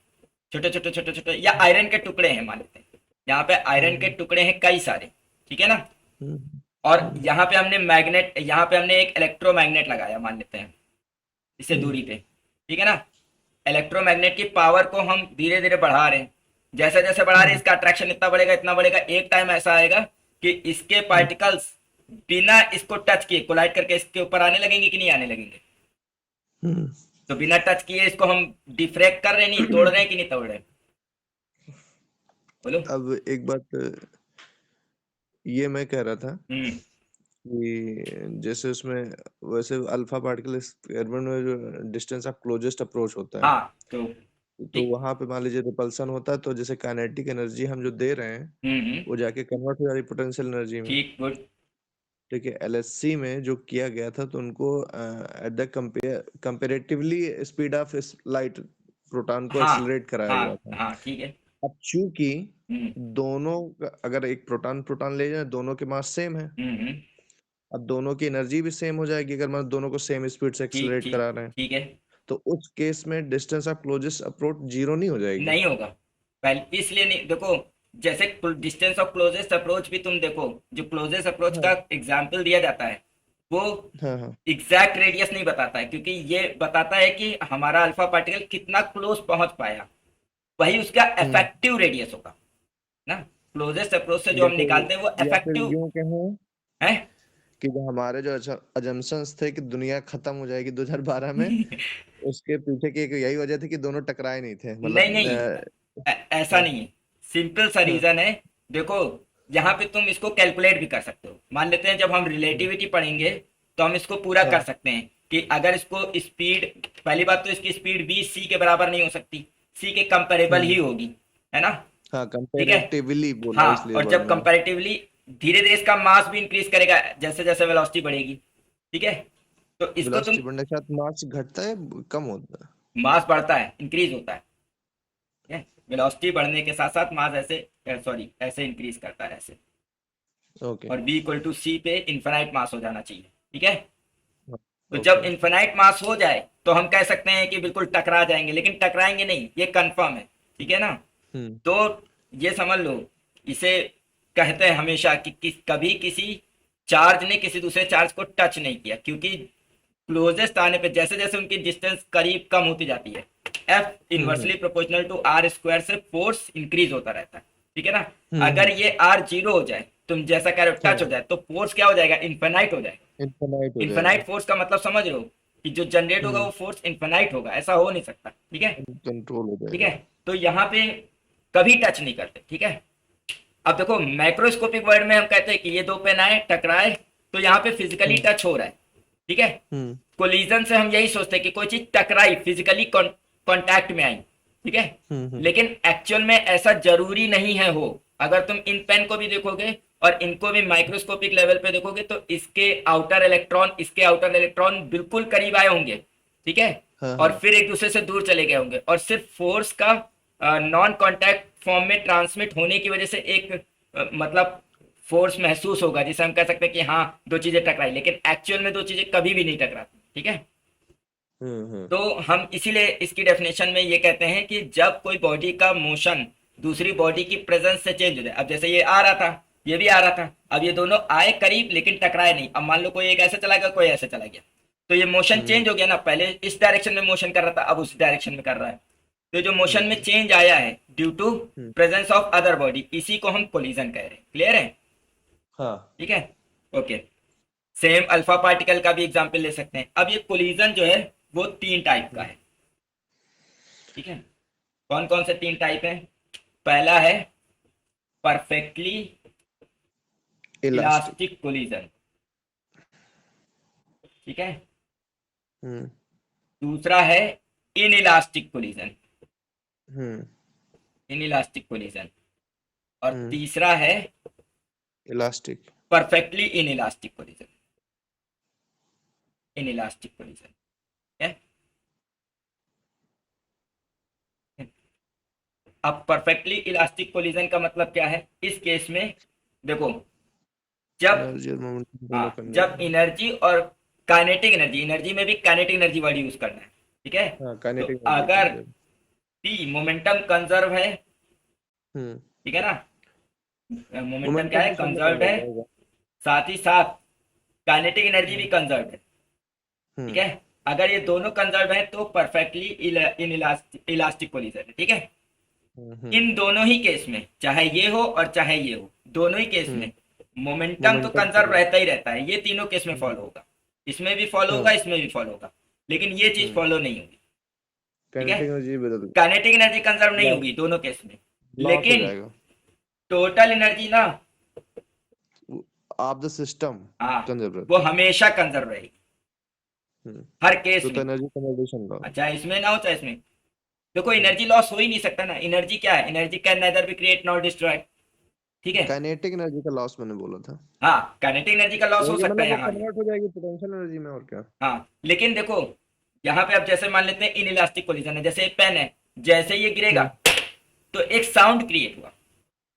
छोटे छोटे छोटे छोटे, या आयरन के टुकड़े हैं, मान लेते हैं यहाँ पे आयरन के हम्म। टुकड़े हैं कई सारे, ठीक है ना। हम्म। और हम्म। यहाँ पे हमने एक इलेक्ट्रोमैग्नेट लगाया मान लेते हैं इससे हम्म। दूरी पे, ठीक है ना। इलेक्ट्रोमैग्नेट की पावर को हम धीरे धीरे बढ़ा रहे हैं, जैसे जैसे बढ़ा रहे हैं इसका अट्रैक्शन इतना बढ़ेगा, एक टाइम ऐसा आएगा कि इसके पार्टिकल्स बिना इसको टच किए कोलाइड करके इसके ऊपर आने लगेंगे कि नहीं आने लगेंगे। तो बिना टच किए इसको हम डिफ्रैक्ट कर रहे हैं, नहीं तोड़ रहे हैं कि नहीं तोड़ रहे हैं, बोलो। अब एक बात ये मैं कह रहा था हम्म। कि जैसे उसमें वैसे अल्फा पार्टिकल एक्सपेरिमेंट में जो डिस्टेंस ऑफ क्लोजेस्ट अप्रोच होता है, हाँ तो तो ठीक। वहां पे मान लीजिए रिपल्सन होता है, तो जैसे काइनेटिक एनर्जी हम जो दे रहे हैं हम्म। वो जाके कन्वर्ट हो जा रही पोटेंशियल एनर्जी में। ठीक, गुड। ठीक है, एलएससी में जो किया गया था तो उनको at the comparatively speed of light proton को हाँ एक्सेलरेट कराया हाँ गया था। हाँ, ठीक है। अब चूंकि हम्म दोनों अगर एक प्रोटॉन प्रोटॉन ले जाए, दोनों के मास सेम है, हम्म। अब दोनों की एनर्जी भी सेम हो जाएगी अगर मैं दोनों को सेम स्पीड से ठीक एक्सेलरेट ठीक करा रहे हैं। ठीक है। तो उस केस में distance of closest approach zero नहीं हो जाएगी। नहीं होगा, पहले इसलिए नहीं, देखो जैसे डिस्टेंस ऑफ क्लोजेस्ट अप्रोच भी तुम देखो, जो क्लोजेस्ट अप्रोच हाँ का एग्जाम्पल दिया जाता है वो हाँ हाँ। एग्जैक्ट रेडियस नहीं बताता है, क्योंकि ये बताता है कि हमारा अल्फा पार्टिकल कितना क्लोज पहुंच पाया, वही उसका हम्म। इफेक्टिव रेडियस होगा ना। क्लोजेस्ट अप्रोच से जो हम निकालते हैं वो या फिर इफेक्टिव यूं कहें है। कि जो हमारे जो अजम्पशंस थे कि दुनिया खत्म हो जाएगी 2012 में, उसके पीछे की एक यही वजह थी कि दोनों टकराए नहीं थे, नहीं मतलब नहीं, ऐसा हाँ नहीं है, सिंपल सा हाँ रीजन है। देखो यहाँ पे तुम इसको कैलकुलेट भी कर सकते हो, मान लेते हैं जब हम रिलेटिविटी पढ़ेंगे तो हम इसको पूरा कर हाँ सकते हैं कि अगर इसको स्पीड, पहली बात तो इसकी स्पीड भी सी के बराबर नहीं हो सकती, सी के कंपेरेबल ही हम्म। होगी, है ना। हाँ, ठीक है। कंपेरेटिवली बोला हाँ, इसलिए और वर्ड जब मैंने। कंपैरेटिवली धीरे धीरे इसका मास भी इंक्रीज करेगा जैसे जैसे वेलोसिटी बढ़ेगी, ठीक है। तो इसको तुम, वेलोसिटी बढ़ने के साथ मास घटता है, कम होता मास बढ़ता है, इंक्रीज होता है, ठीक है। वेलोसिटी बढ़ने के साथ साथ मास ऐसे, सॉरी ऐसे इंक्रीज करता है ऐसे, है? ओके। और बी इक्वल टू सी पे इन्फिनाइट मास हो जाना चाहिए, ठीक है। तो जब ओके। इन्फिनाइट मास हो जाए तो हम कह सकते हैं कि बिल्कुल टकरा जाएंगे, लेकिन टकराएंगे नहीं, ये कंफर्म है, ठीक है ना। हम्म तो ये समझ लो, इसे कहते हैं हमेशा कि कभी किसी चार्ज ने किसी दूसरे चार्ज को टच नहीं किया, क्योंकि क्लोजेस्ट आने पे जैसे जैसे उनकी डिस्टेंस करीब कम होती जाती है, F hmm inversely proportional to r square से फोर्स इंक्रीज होता रहता है, ठीक है ना। अगर हम्म। ये आर जीरो हो जाए, तुम जैसा कह रहे हो टच हो हाँ, जाए, तो फोर्स क्या हो जाएगा, इन्फेनाइट हो जाएगा। इनफाइनाइट हो जाएगा। इन्फेनाइट फोर्स का मतलब समझ रहे हो कि जो जनरेट होगा हम्म। वो फोर्स इन्फेनाइट होगा, ऐसा हो नहीं सकता, ठीक है। कंट्रोल हो ठीक जाएगा। है, तो यहाँ पे कभी टच नहीं करते, ठीक है। अब देखो माइक्रोस्कोपिक वर्ड में हम कहते हैं कि ये दो पेन आए टकराए, तो यहाँ पे फिजिकली हम्म टच हो रहा है, ठीक है। हम्म कोलिजन से हम यही सोचते हैं कि कोई चीज टकराई, फिजिकली कांटेक्ट में आई, ठीक है। हम्म। लेकिन एक्चुअल में ऐसा जरूरी नहीं है हो, अगर तुम इन पेन को भी देखोगे और इनको भी माइक्रोस्कोपिक लेवल पे देखोगे तो इसके आउटर इलेक्ट्रॉन इसके आउटर इलेक्ट्रॉन बिल्कुल करीब आए होंगे, ठीक है। हाँ और हाँ। फिर एक दूसरे से दूर चले गए होंगे, और सिर्फ फोर्स का नॉन कांटेक्ट फॉर्म में ट्रांसमिट होने की वजह से एक मतलब फोर्स महसूस होगा, जिसे हम कह सकते हैं कि हाँ दो चीजें टकराई, लेकिन एक्चुअल में दो चीजें कभी भी नहीं टकराती, ठीक है। हम्म। तो हम इसीलिए इसकी डेफिनेशन में ये कहते हैं कि जब कोई बॉडी का मोशन दूसरी बॉडी की प्रेजेंस से चेंज हो जाए, अब जैसे ये आ रहा था, ये भी आ रहा था, अब ये दोनों आए करीब लेकिन टकराए नहीं, अब मान लो कोई एक ऐसे चला गया कोई ऐसे चला गया, तो ये मोशन हम्म चेंज हो गया ना, पहले इस डायरेक्शन में मोशन कर रहा था अब उस डायरेक्शन में कर रहा है, तो जो मोशन में हम्म चेंज आया है due to hmm. Presence of other body, इसी को हम कोलिजन कह रहे हैं, क्लियर है। हाँ। ठीक है, ओके। सेम अल्फा पार्टिकल का भी एग्जांपल ले सकते हैं। अब ये कोलिजन जो है वो तीन टाइप का है, ठीक है। कौन कौन से तीन टाइप है, पहला है परफेक्टली इलास्टिक। इलास्टिक कोलिजन, ठीक है। हम्म दूसरा है in elastic collision, hmm in elastic collision. और हम्म। तीसरा है elastic. Perfectly in elastic collision, in elastic collision है। अब परफेक्टली इलास्टिक कोलिजन का मतलब क्या है इस केस में, देखो जब, एनर्जी और मोमेंटम दोनों हाँ जब कंजर्व। एनर्जी और काइनेटिक एनर्जी, एनर्जी में भी काइनेटिक एनर्जी वर्ड यूज करना है, ठीक है। हाँ, तो काइनेटिक एनर्जी अगर कंजर्व। टी मोमेंटम कंजर्व है, हम्म। ठीक है ना, मोमेंटम क्या मोमेंटम है, तो सब में कंजर्व है, कंजर्व रहेगा। साथ ही साथ काइनेटिक एनर्जी भी हम्म कंजर्व है, ठीक हम्म है। अगर ये दोनों कंजर्व है तो परफेक्टली इन इलास्टिक कोलिजन है, ठीक है। हम्म इन दोनों ही केस में, चाहे ये हो और चाहे ये हो, दोनों ही केस में मोमेंटम तो मोमेंटम कंजर्व रहता ही रहता है, ये तीनों केस में फॉलो होगा। इसमें भी फॉलो होगा, हाँ इसमें भी फॉलो होगा, लेकिन ये चीज फॉलो नहीं होगी, ठीक है। काइनेटिक एनर्जी बदल काइनेटिक एनर्जी कंजर्व नहीं लॉस होगी दोनों केस में, लॉस हो लेकिन जाएगा टोटल एनर्जी ना, ऑफ द सिस्टम हाँ, कंजर्व वो रहता हमेशा कंजर्व रहेगी है। हर केस तो में। एनर्जी कंजर्वेशन लॉ अच्छा, इसमें ना हो चाहे इसमें, देखो एनर्जी लॉस हो ही नहीं सकता ना। एनर्जी क्या है, energy can nether be create not destroy, ठीक है। काइनेटिक एनर्जी का लॉस मैंने बोला था। हाँ, काइनेटिक एनर्जी का लॉस हो वही सकता मतलब है वो यहाँ भी। कन्वर्ट हो जाएगी पोटेंशियल एनर्जी में, और क्या। हाँ, लेकिन देखो यहाँ पे अब जैसे मान लेते हैं इन इलास्टिक कोलिजन है, जैसे पेन है, जैसे ये गिरेगा हम्म तो एक साउंड क्रिएट हुआ।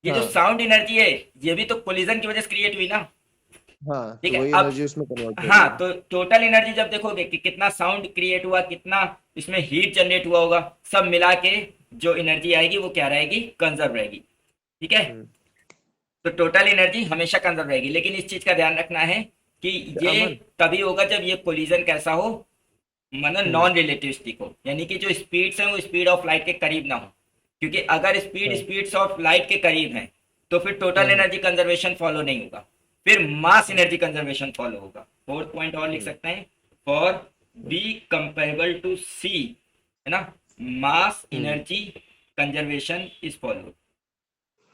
ये जो हाँ साउंड एनर्जी है, ये भी तो कोलिजन की वजह से क्रिएट हुई ना, हाँ, ठीक तो है। वही अब एनर्जी उसमें कन्वर्ट हो रही हाँ, है। तो टोटल एनर्जी जब देखोगे कि कितना साउंड क्रिएट हुआ, कितना इसमें हीट जनरेट हुआ होगा, सब मिला के जो एनर्जी आएगी वो क्या रहेगी, कंजर्व रहेगी, ठीक है। हम्म तो टोटल एनर्जी हमेशा कंजर्व रहेगी, लेकिन इस चीज का ध्यान रखना है कि ये अमन। तभी होगा जब ये कोलिजन कैसा हो, मतलब हम्म नॉन रिलेटिविस्टिक हो, यानी कि जो स्पीड्स हैं वो स्पीड ऑफ लाइट के करीब ना हो। क्योंकि अगर स्पीड हाँ स्पीड्स ऑफ लाइट के करीब है तो फिर टोटल हाँ एनर्जी कंजर्वेशन फॉलो नहीं होगा, फिर मास एनर्जी कंजर्वेशन फॉलो होगा। फोर्थ पॉइंट और लिख हम्म सकते हैं, for b comparable to c, है ना, mass hmm energy conservation is follow,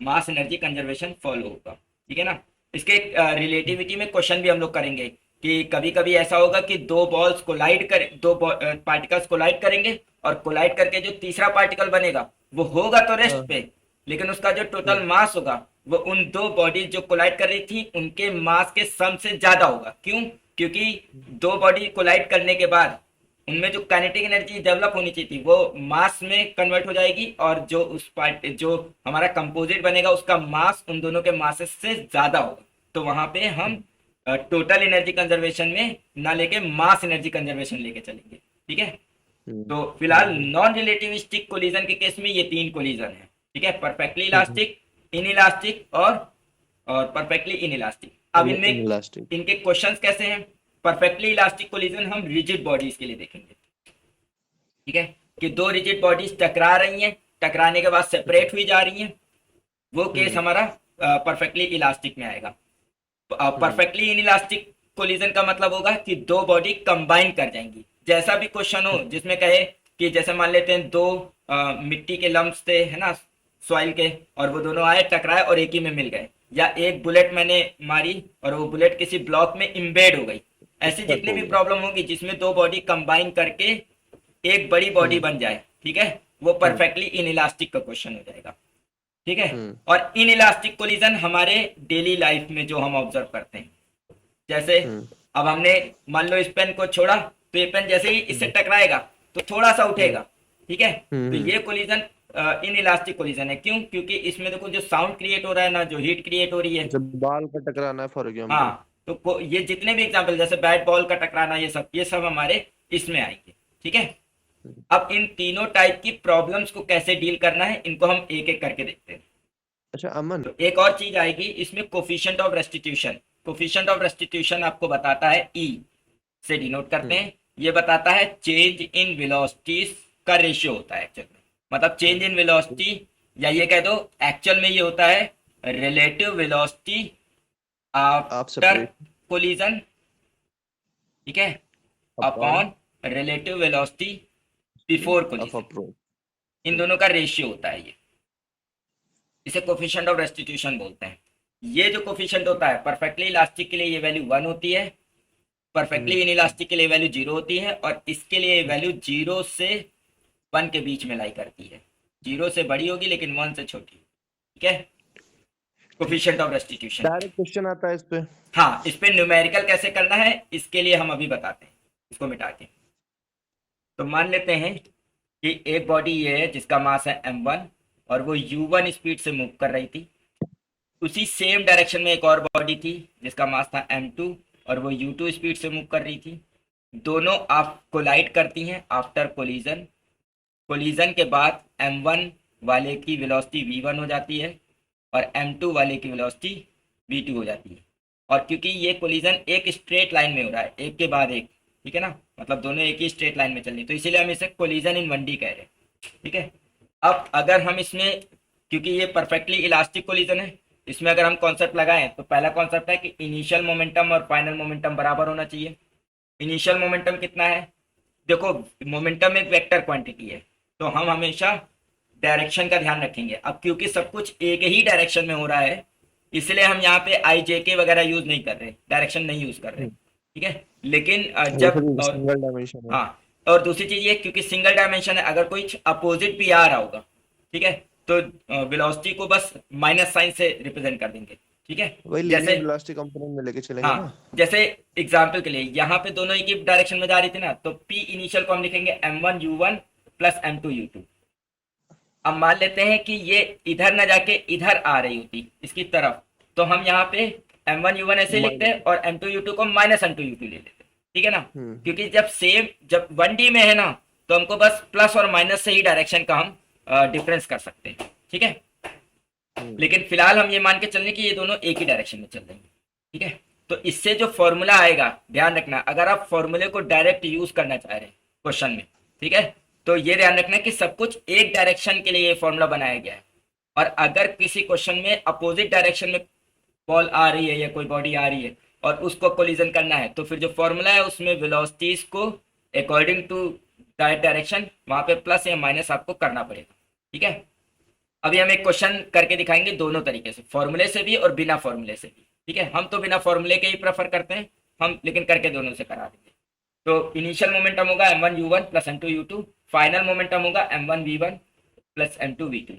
mass energy conservation follow होगा, ठीक है ना। इसके रिलेटिविटी में क्वेश्चन भी हम लोग करेंगे कि कभी कभी ऐसा होगा कि दो बॉल्स कोलाइड कर, दो पार्टिकल्स कोलाइड करेंगे, और कोलाइड करके जो तीसरा पार्टिकल बनेगा वो होगा तो रेस्ट हाँ पे, लेकिन उसका जो टोटल हम्म मास होगा वो उन दो बॉडीज जो कोलाइड कर रही थी उनके मास के सम से ज्यादा होगा। क्यों? क्योंकि दो बॉडी कोलाइड करने के बाद उनमें जो काइनेटिक एनर्जी डेवलप होनी चाहिए थी वो मास में कन्वर्ट हो जाएगी, और जो उस पार्ट जो हमारा कंपोजिट बनेगा उसका मास उन दोनों के मासेस से ज्यादा होगा। तो वहां पे हम टोटल एनर्जी कंजर्वेशन में ना लेके मास एनर्जी कंजर्वेशन लेके चलेंगे, ठीक है। हम्म तो फिलहाल हम्म नॉन रिलेटिविस्टिक कोलिजन के केस में ये तीन कोलिजन है, ठीक है, perfectly hmm elastic, in elastic और परफेक्टली इन इलास्टिक। अब इनमें इनलास्टिक। इनके क्वेश्चंस कैसे हैं। परफेक्टली इलास्टिक कोलिजन हम रिजिड बॉडीज के लिए देखेंगे, ठीक है, कि दो रिजिड बॉडीज टकरा रही हैं, टकराने के बाद सेपरेट हुई जा रही हैं, वो केस हम्म हमारा परफेक्टली इलास्टिक में आएगा। हम्म परफेक्टली इन इलास्टिक कोलिजन का मतलब होगा कि दो बॉडी कंबाइन कर जाएंगी। जैसा भी क्वेश्चन हो जिसमें कहे कि जैसे मान लेते हैं दो मिट्टी के लम्ब्स थे, है ना, सॉइल के, और वो दोनों आए टकराए और एक ही में मिल गए, या एक बुलेट मैंने मारी और वो बुलेट किसी ब्लॉक में इम्बेड हो गई। ऐसी स्टक जितनी हो भी गया। प्रॉब्लम होगी जिसमें दो बॉडी कंबाइन करके एक बड़ी बॉडी हम्म बन जाए, ठीक है, वो हम्म परफेक्टली इन इलास्टिक का क्वेश्चन हो जाएगा, ठीक है। हम्म और इन इलास्टिक कोलिजन हमारे डेली लाइफ में जो हम ऑब्जर्व करते हैं, जैसे हम्म अब हमने मान लो इस पेन को छोड़ा तो ये पेन जैसे ही इससे हम्म टकराएगा तो थोड़ा सा हम्म उठेगा, ठीक है। तो हम्म ये कोलिजन इन इलास्टिक कोलिजन है। क्यों? क्योंकि इसमें देखो जो साउंड क्रिएट हो रहा है ना, जो हीट क्रिएट हो रही है। जब बाल का टकराना है फॉर एग्जांपल। हाँ, तो ये जितने भी एग्जाम्पल जैसे बैट बॉल का टकराना, ये सब हमारे इसमें आएंगे, ठीक है। अब इन तीनों टाइप की प्रॉब्लम्स को कैसे डील करना है इनको हम एक एक करके देखते हैं। अच्छा अमन। तो एक और चीज आएगी इसमें, coefficient of restitution. Coefficient of restitution आपको बताता है ई से डिनोट करते हम्म हैं। ये बताता है चेंज इन वेलोसिटीज का रेशियो होता है एक्चुअल में, मतलब चेंज इन वेलोसिटी, या ये कह दो एक्चुअल में ये होता है रिलेटिव वेलोसिटी आप आफ्टर सेपरेट कोलिजन, ठीक है, upon upon relative velocity before of collision. Approach. इन दोनों का रेशियो होता है ये, इसे कोफिशिएंट ऑफ रेस्टिट्यूशन बोलते हैं। ये जो कोफिशिएंट होता है परफेक्टली इलास्टिक के लिए ये वैल्यू 1 होती है, परफेक्टली इन इलास्टिक के लिए वैल्यू 0 होती है, और इसके लिए वैल्यू 0 से 1 के बीच में लाई करती है। 0 से बड़ी होगी लेकिन 1 से छोटी, ठीक है, coefficient of restitution. Direct question आता है इस पे। हाँ, इस पे न्यूमेरिकल कैसे करना है इसके लिए हम अभी बताते हैं, इसको मिटा के। तो मान लेते हैं कि एक बॉडी ये है जिसका मास है m1 और वो u1 स्पीड से मूव कर रही थी। उसी सेम डायरेक्शन में एक और बॉडी थी जिसका मास था m2 और वो u2 स्पीड से मूव कर रही थी। दोनों आप कोलाइड करती हैं आफ्टर कोलिजन। कोलिजन के बाद m1 वाले की वेलोसिटी v1 हो जाती है और m2 वाले की वेलोसिटी v2 हो जाती है। और क्योंकि ये कोलिजन एक स्ट्रेट लाइन में हो रहा है, एक के बाद एक, ठीक है ना, मतलब दोनों एक ही स्ट्रेट लाइन में चल रही, तो इसीलिए हम इसे कोलिजन इन 1D कह रहे हैं। ठीक है, अब अगर हम इसमें, क्योंकि ये परफेक्टली इलास्टिक कोलिजन है, इसमें अगर हम कॉन्सेप्ट लगाएं तो पहला कॉन्सेप्ट है कि इनिशियल मोमेंटम और फाइनल मोमेंटम बराबर होना चाहिए। इनिशियल मोमेंटम कितना है, देखो मोमेंटम एक वेक्टर क्वांटिटी है, तो हम हमेशा डायरेक्शन का ध्यान रखेंगे। अब क्योंकि सब कुछ एक ही डायरेक्शन में हो रहा है, इसलिए हम यहाँ पे आई जे के वगैरह यूज नहीं कर रहे, डायरेक्शन नहीं यूज कर रहे। हम्म, ठीक है, लेकिन जैसे जब कि और सिंगल डायमेंशन है। हाँ, और दूसरी चीज ये, क्योंकि सिंगल डायमेंशन है, अगर कोई अपोजिट भी आ रहा होगा, ठीक है, तो वेलोसिटी को बस माइनस साइन से रिप्रेजेंट कर देंगे। ठीक है, वही लीनियर जैसे वेलोसिटी कंपोनेंट में लेके चलेंगे ना। हाँ, जैसे एग्जाम्पल के लिए यहाँ पे दोनों एक ही डायरेक्शन में जा रही थी ना, तो पी इनिशियल को हम लिखेंगे m1u1 प्लस m2u2। अब मान लेते हैं कि ये इधर ना जाके इधर आ रही होती इसकी तरफ, तो हम यहाँ पे m1u1 ऐसे लिखते हैं माइनस। और m2u2 को माइनस m2u2 ले लेते हैं। ठीक है ना, हम्म क्योंकि जब 1D में है ना, तो हमको बस प्लस और माइनस से ही डायरेक्शन का हम डिफरेंस कर सकते हैं। ठीक है, हम्म लेकिन फिलहाल हम ये मान के चल रहे हैं कि ये दोनों एक ही डायरेक्शन में चल रहे हैं। ठीक है, तो इससे जो फॉर्मूला आएगा, ध्यान रखना, अगर आप फॉर्मूले को डायरेक्ट यूज करना चाह रहे हैं क्वेश्चन में, ठीक है, तो ये ध्यान रखना कि सब कुछ एक डायरेक्शन के लिए ये फॉर्मूला बनाया गया है। और अगर किसी क्वेश्चन में अपोजिट डायरेक्शन में बॉल आ रही है या कोई बॉडी आ रही है और उसको कोलिजन करना है, तो फिर जो फॉर्मूला है उसमें वेलोसिटीज को अकॉर्डिंग टू दैट डायरेक्शन वहां पे प्लस या माइनस आपको करना पड़ेगा। ठीक है, अभी हम एक क्वेश्चन करके दिखाएंगे दोनों तरीके से, फॉर्मूले से भी और बिना फॉर्मूले से भी। ठीक है, हम तो बिना फॉर्मूले के ही प्रेफर करते हैं हम, लेकिन करके दोनों से करा देंगे। तो इनिशियल मोमेंटम होगा m1u1 plus m2u2, final momentum होगा m1v1 प्लस m2v2।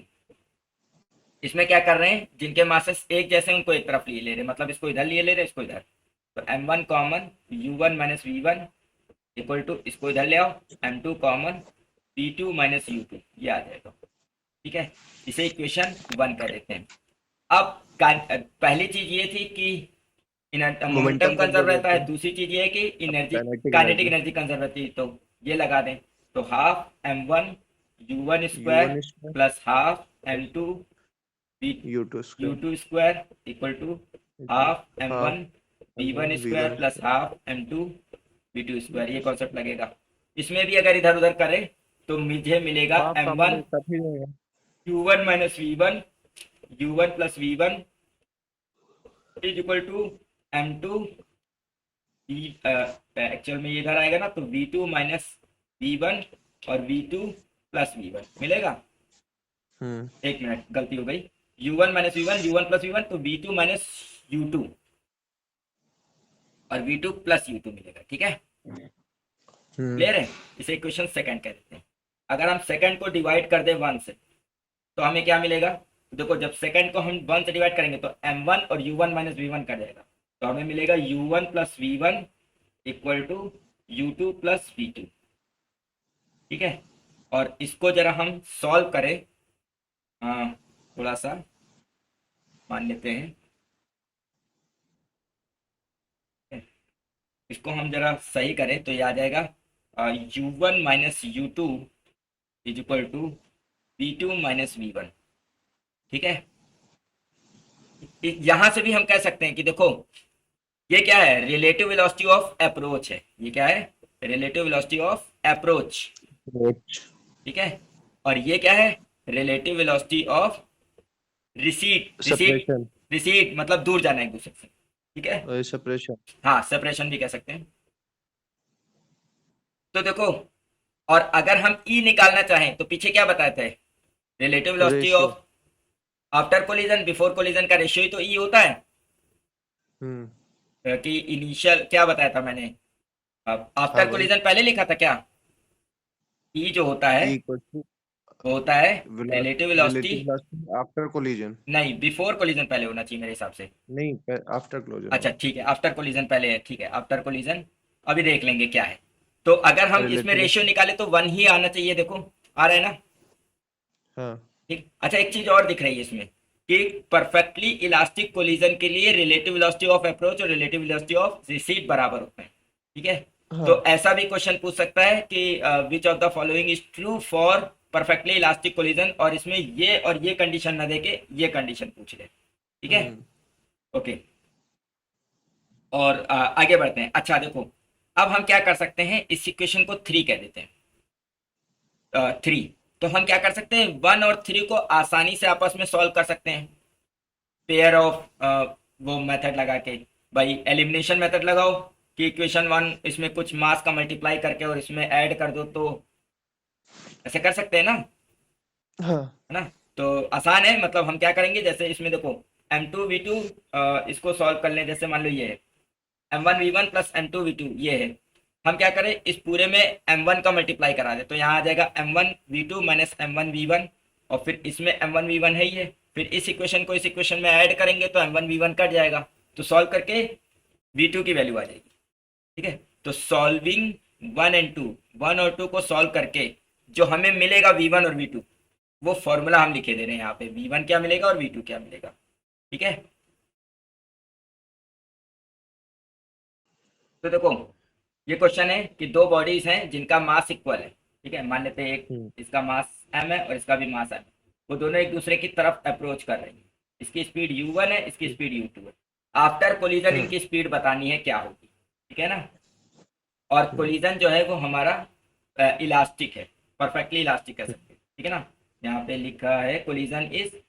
इसमें क्या कर रहे हैं, जिनके मासेस एक जैसे उनको एक तरफ लिए ले रहे हैं, मतलब इसको इधर लिए ले रहे हैं, इसको इधर, तो m1 common u1 minus v1 equal to, इसको इधर ले आओ, m2 common v2 minus u2, ये आ जाएगा। ठीक है, इसे इक्वेशन 1 कह देते हैं। अब पहली चीज ये थी कि मोमेंटम मोमेंटम कंजर्व कंजर्व रहता रहता है, है। दूसरी चीज ये है कि energy, kinetic kinetic energy energy conserve रहती है, तो ये लगा दें, तो half m1u1 square u1 square plus half plus m2 u2 square u2 square equal to equal to half m1 v1 m1 square v1 plus square half m2 v2 square, ये concept लगेगा। इसमें भी अगर इधर उधर करें तो मुझे मिलेगा हाफ कॉमन m1 एक साथ ही रहेगा। u1 माइनस v1 u1 प्लस v1 is equal to m2 actual में ये इधर आएगा ना, तो v2 माइनस v1 और v2 प्लस v1 मिलेगा। एक मिनट, गलती हो गई, u1 माइनस v1, u1 प्लस v1, तो v2 माइनस u2 और v2 प्लस u2 मिलेगा। ठीक है, क्लियर है, इसे इक्वेशन सेकंड कह देते हैं। अगर हम सेकंड को डिवाइड कर दे 1 से, तो हमें क्या मिलेगा, देखो जब सेकंड को हम 1 से डिवाइड करेंगे तो m1 और u1 माइनस v1 कर जाएगा, तो हमें मिलेगा u1 प्लस v1 equal to u2 plus v2। ठीक है, और इसको जरा हम सॉल्व करें, थोड़ा सा मान लेते हैं, इसको हम जरा सही करें तो ये आ जाएगा u1 minus u2 is equal to v2 minus v1। ठीक है, यहां से भी हम कह सकते हैं कि देखो ये क्या है, रिलेटिव वेलोसिटी ऑफ अप्रोच है, ये क्या है, रिलेटिव वेलोसिटी ऑफ अप्रोच। ठीक है, और ये क्या है, relative velocity of receipt, receipt, separation receipt मतलब दूर जाना एक दूसरे से। ठीक है, सेपरेशन हाँ सेपरेशन भी कह सकते हैं। तो देखो, और अगर हम ई निकालना चाहें तो पीछे क्या बताए थे, relative velocity ratio. Of after collision before collision का रेशियो ही तो ई होता है। हम्म कि इनिशियल क्या बताया था मैंने, हाँ आफ्टर भाई, कोलिजन पहले लिखा था क्या, ई जो होता है E इक्वल टू वो होता है relative velocity, relative velocity after collision. नहीं बिफोर कोलिजन पहले होना चाहिए मेरे हिसाब से। नहीं, आफ्टर कोलिजन अच्छा होगा। ठीक है, आफ्टर कोलिजन पहले है, ठीक है आफ्टर कोलिजन अभी देख लेंगे क्या है। तो अगर हम इसमें रिलेटिव, रेशियो निकाले तो 1 ही आना चाहिए, देखो आ रहा है ना। हाँ ठीक, अच्छा एक चीज और दिख रही है इसमें कि परफेक्टली इलास्टिक कोलिजन के लिए रिलेटिव वेलोसिटी ऑफ अप्रोच और रिलेटिव वेलोसिटी ऑफ रिसीट बराबर होते हैं। ठीक है, हाँ तो ऐसा भी क्वेश्चन पूछ सकता है कि which of the following is true for perfectly elastic collision, और इसमें ये और ये कंडीशन ना देके ये कंडीशन पूछ ले। ठीक है, हम्म ओके, और आगे बढ़ते हैं। अच्छा देखो, अब हम क्या कर सकते हैं, इस इक्वेशन को 3 कह देते हैं, 3। तो हम क्या कर सकते हैं, 1 और 3 को आसानी से आपस में सॉल्व कर सकते हैं, पेयर ऑफ वो मेथड लगा के। भाई एलिमिनेशन मेथड लगाओ कि इक्वेशन 1 इसमें कुछ मास का मल्टीप्लाई करके और इसमें ऐड कर दो, तो ऐसे कर सकते हैं ना, हाँ। है ना। तो आसान है, मतलब हम क्या करेंगे, जैसे इसमें देखो M2V2, इसको सॉल्व कर लें, जैसे मान लो ये है M1V1 प्लस M2V2 ये है। हम क्या करें, इस पूरे में M1 का मल्टीप्लाई करा दे, तो यहाँ आ जाएगा M1V2 माइनस M1V1, और फिर इसमें M1V1 है ये, फिर इस इक्वेशन को इस इक्वेशन में ऐड करेंगे तो M1V1 कट जाएगा, तो सॉल्व करके V2 की वैल्यू आ जाएगी। ठीक है, तो सॉल्विंग 1 और 2 को सॉल्व करके जो हमें मिलेगा V1 और V2, वो फॉर्मूला हम लिखे दे रहे हैं यहाँ पे, V1 क्या मिलेगा और V2 क्या मिलेगा। ठीक है, तो देखो ये क्वेश्चन है कि दो बॉडीज हैं जिनका मास इक्वल है। ठीक है, मान लेते हैं एक हम्म। इसका मास m है और इसका भी मास m है, वो दोनों एक दूसरे की तरफ अप्रोच कर रहे हैं, इसकी स्पीड u1 है, इसकी स्पीड u2 है। आफ्टर कोलिजन हम्म। इनकी स्पीड बतानी है क्या होगी। ठीक है ना, और हम्म। कोलिजन जो है वो हमारा इलास्टिक है, परफेक्टली इलास्टिक कह सकते हैं। ठीक है ना, यहाँ पे लिखा है कोलिजन इज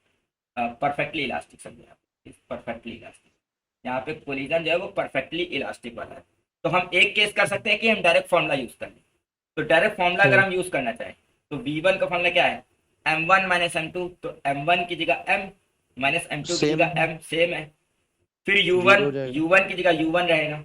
परफेक्टली इलास्टिक, समझे आप, इज परफेक्टली इलास्टिक। यहाँ पे कोलिजन जो है वो परफेक्टली इलास्टिक वाला है। तो हम एक केस कर सकते हैं कि हम डायरेक्ट फॉर्मूला यूज कर लें। तो डायरेक्ट फॉर्मूला अगर हम्म। हम यूज करना चाहें तो V1 का फॉर्मूला क्या है, M1 माइनस M2, तो M1 की जगह M माइनस M2 की सेम जगह M सेम है। फिर जीरो U1 हो जाएगा। U1 की जगह U1 रहेगा,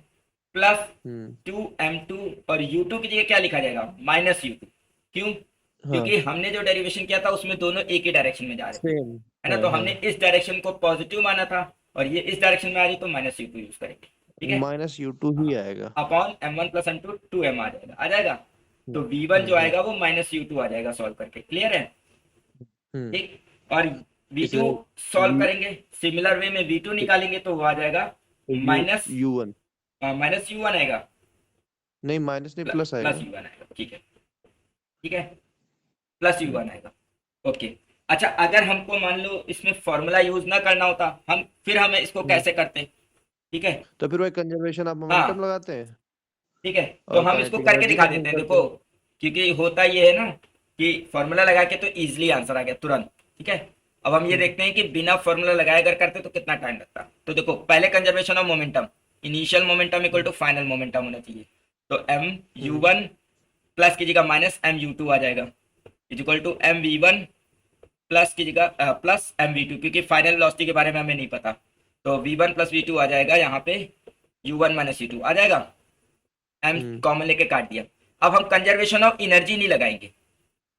प्लस हम्म। 2M2, और U2 की जगह क्या लिखा जाएगा, माइनस U2। क्यों, हाँ। क्योंकि हमने जो डेरिवेशन किया था उसमें दोनों एक ही डायरेक्शन में जा रहे थे, सेम। है ना। हाँ तो हाँ। हमने इस डायरेक्शन को पॉजिटिव माना था, और ये इस डायरेक्शन में आ रही तो माइनस U2 यूज करेंगे। ठीक है, माइनस यू टू ही आएगा। Upon M1 plus M2 2M आ जाएगा, आ जाएगा। हम्म। तो V1 जो हम्म। आएगा वो माइनस U2 आ जाएगा, सॉल्व करके, क्लियर है। हम्म। ठीक, और इसे V2 सॉल्व यू करेंगे सिमिलर वे में, V2 निकालेंगे तो वो आ जाएगा you minus U one. Minus U1 आएगा, नहीं, माइनस नहीं, प्लस प्लस आएगा। U1 आएगा। ठीक है, ठीक है, प्लस हम्म। U1 आएगा। ओके, अच्छा अगर हमको मान लो इसमें फॉर्मूला यूज ना करना होता, हम फिर हमें इसको हम्म। कैसे करते। ठीक है, तो फिर वही कंजर्वेशन ऑफ मोमेंटम हाँ लगाते हैं ठीक है, तो और हम इसको काइनेटिक करके एनर्जी दिखा का पुल देते हैं, करते देखो हैं। क्योंकि होता ये है ना कि फॉर्मूला लगा के तो इजीली आंसर आ गया तुरंत। ठीक है, अब हम ये हम्म। देखते हैं कि बिना फॉर्मूला लगाए अगर करते तो कितना टाइम लगता। तो देखो पहले conservation of momentum, initial momentum equal to final momentum होना चाहिए, तो m u hmm. One plus कीजिएगा माइनस एम यू टू आ जाएगा, is equal to m v one plus कीजिएगा प्लस एम वी टू, क्योंकि फाइनल वेलोसिटी के बारे में हमें नहीं पता, तो v one plus v two आ जाएगा यहाँ पे u one minus you two आ जाएगा, एम हम्म। कॉमन लेके काट दिया। अब हम कंजर्वेशन ऑफ एनर्जी नहीं लगाएंगे,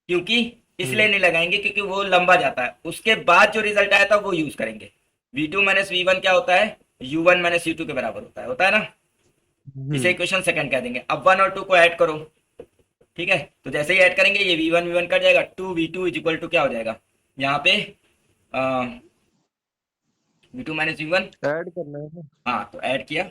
क्योंकि इसलिए हम्म। नहीं लगाएंगे क्योंकि वो लंबा जाता है, उसके बाद जो रिजल्ट आया था वो यूज करेंगे। V2 माइनस V1 क्या होता है, U1 माइनस U2 के बराबर होता है ना। इसे हम्म। इक्वेशन सेकंड कह देंगे। अब 1 और 2 को ऐड करो। ठीक है, तो जैसे ही ऐड करेंगे ये V1 कट जाएगा, 2V2 इज इक्वल टू क्या हो जाएगा यहाँ पे, V2 माइनस V1। ऐड करना है ना। हाँ, तो ऐड किया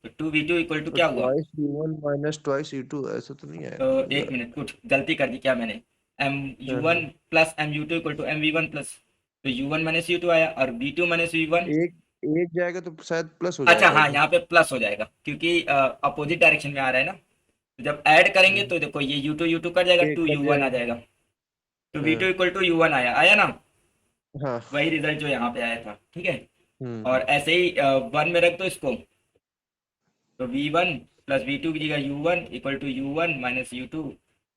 तो 2V2 इक्वल टू तो क्या हुआ, twice u one minus twice u two, ऐसा तो नहीं तो आएगा एक होगा। मिनट, कुछ गलती कर दी क्या मैंने, एम यू हाँ वन हाँ। Plus m u two equal to m v one plus, तो U1 माइनस यू टू आया, और V2 माइनस V1। एक एक जाएगा तो शायद प्लस हो अच्छा जाएगा हाँ, उधर। यहाँ पे प्लस हो जाएगा क्योंकि अपोजिट डायरेक्शन में आ रहा है ना, तो जब ऐड करेंगे हम्म। तो देखो ये U2 कट जाएगा, एक टू कट यू वन आ जाएगा। जाएगा, तो V2 हाँ इक्वल टू यू वन आया आया ना, हाँ। वही रिजल्ट जो यहाँ पे आया था। ठीक है, हम्म। और ऐसे ही 1 में रख दो इसको, तो V1 प्लस V2 की जगह U1 equal to U1 minus U2,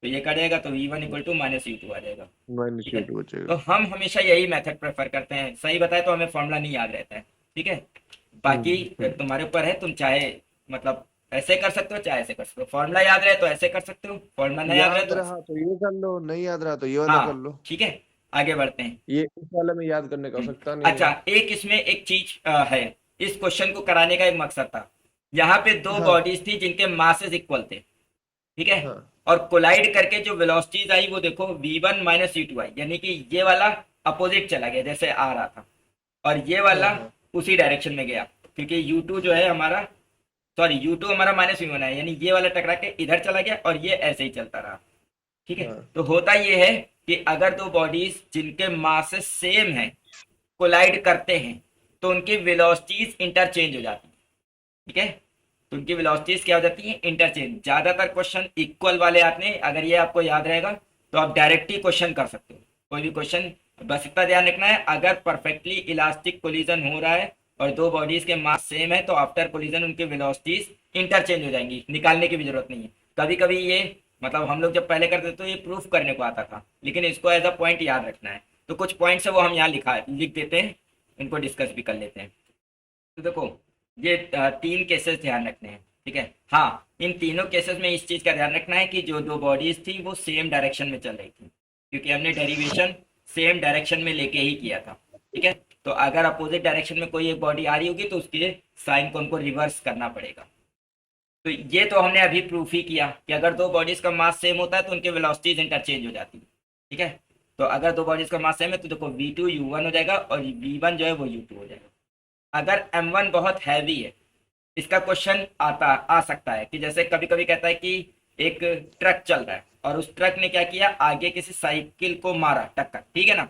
तो ये कट जाएगा तो V1 equal to minus U2 आ जाएगा। माइनस ठीक यू है, टू तो बचेगा। हम हमेशा यही मेथड प्रेफर करते हैं, सही बताए तो हमें फॉर्मूला नहीं याद रहता है। ठीक है, बाकी हम्म। तुम्हारे ऊपर है, तुम चाहे मतलब ऐसे कर सकते हो चाहे ऐसे कर सकते हो, फॉर्मूला याद रहे तो ऐसे कर सकते हो, फॉर्मूला नहीं याद रहे याद तो ऐसे। रहा तो ये कर लो, नहीं याद रहा तो ये वाला कर हाँ लो। ठीक है, आगे बढ़ते हैं। ये इस वाले में याद करने का आवश्यकता नहीं अच्छा, है। एक इसमें एक चीज है, इस क्वेश्चन को कराने का एक मकसद था। यहाँ पे दो हाँ बॉडीज थी जिनके मासेस इक्वल थे। ठीक है, हाँ। और कोलाइड करके जो वेलोसिटीज आई वो देखो V1 माइनस U2 आई, यानी कि ये वाला अपोजिट चला गया जैसे आ रहा था, और ये हाँ वाला हाँ। उसी डायरेक्शन में गया, क्योंकि U2 जो है हमारा, सॉरी U2 हमारा माइनस V1 है, यानी ये वाला टकरा के इधर चला गया और ये ऐसे ही चलता रहा। ठीक है, हाँ तो होता ये है कि अगर दो बॉडीज जिनके मासेस सेम है कोलाइड करते हैं तो उनकी वेलोसिटीज इंटरचेंज हो जाती है। ठीक है, तो उनकी वेलोसिटीज क्या हो जाती है, इंटरचेंज। ज्यादातर क्वेश्चन इक्वल वाले आते हैं, अगर ये आपको याद रहेगा तो आप डायरेक्ट ही क्वेश्चन कर सकते हो कोई भी क्वेश्चन। बस इतना ध्यान रखना है, अगर परफेक्टली इलास्टिक कोलिजन हो रहा है और दो बॉडीज के मास सेम है तो आफ्टर कोलिजन उनकी वेलोसिटीज इंटरचेंज हो जाएंगी, निकालने की भी जरूरत नहीं है। कभी कभी ये मतलब हम लोग जब पहले करते तो ये प्रूफ करने को आता था, लेकिन इसको एज अ पॉइंट याद रखना है। तो कुछ पॉइंट्स है वो हम यहाँ लिख देते हैं, इनको डिस्कस भी कर लेते हैं। तो देखो ये तीन केसेस ध्यान रखने हैं, ठीक है। हाँ, इन तीनों केसेस में इस चीज का ध्यान रखना है कि जो दो बॉडीज थी वो सेम डायरेक्शन में चल रही थी, क्योंकि हमने डेरिवेशन सेम डायरेक्शन में लेके ही किया था, ठीक है। तो अगर अपोजिट डायरेक्शन में कोई एक बॉडी आ रही होगी तो उसके साइन को उनको रिवर्स करना पड़ेगा। तो ये तो हमने अभी प्रूफ ही किया कि अगर दो बॉडीज का मास सेम होता है तो उनके वेलोसिटीज इंटरचेंज हो जाती है, ठीक है। तो अगर दो बॉडीज का मास सेम है तो देखो v2 u1 हो जाएगा और v1 जो है वो u2 हो जाएगा। अगर m1 बहुत हैवी है, इसका क्वेश्चन आ सकता है कि जैसे कभी कभी कहता है कि एक ट्रक चल रहा है और उस ट्रक ने क्या किया, आगे किसी साइकिल को मारा टक्कर, ठीक है ना।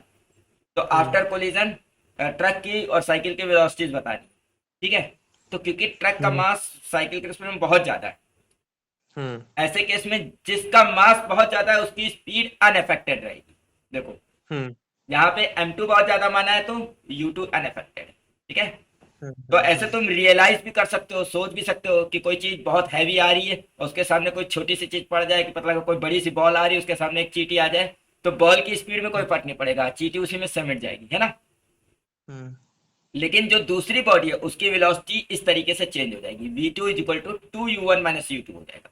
तो आफ्टर कोलिजन ट्रक की और साइकिल की वेलोसिटीज बता दी, ठीक है। तो क्योंकि ट्रक का मास साइकिल के रिस्पेक्ट में बहुत ज्यादा है, ऐसे केस में जिसका मास बहुत ज्यादा है उसकी स्पीड अनअफेक्टेड रहेगी। देखो यहाँ पे m2 बहुत ज्यादा माना है तो u2 अनअफेक्टेड है, ठीक है। तो ऐसे तुम रियलाइज भी कर सकते हो, सोच भी सकते हो कि कोई चीज बहुत हैवी आ रही है और उसके सामने कोई छोटी सी चीज पड़ जाए, कि मतलब कोई बड़ी सी बॉल आ रही है उसके सामने एक चींटी आ जाए, तो बॉल की स्पीड में कोई फर्क नहीं पड़ेगा, चींटी उसी में समेट जाएगी, है ना। लेकिन जो दूसरी बॉडी है उसकी वेलोसिटी इस तरीके से चेंज हो जाएगी, v2 is equal to 2u1 minus u2 हो जाएगा,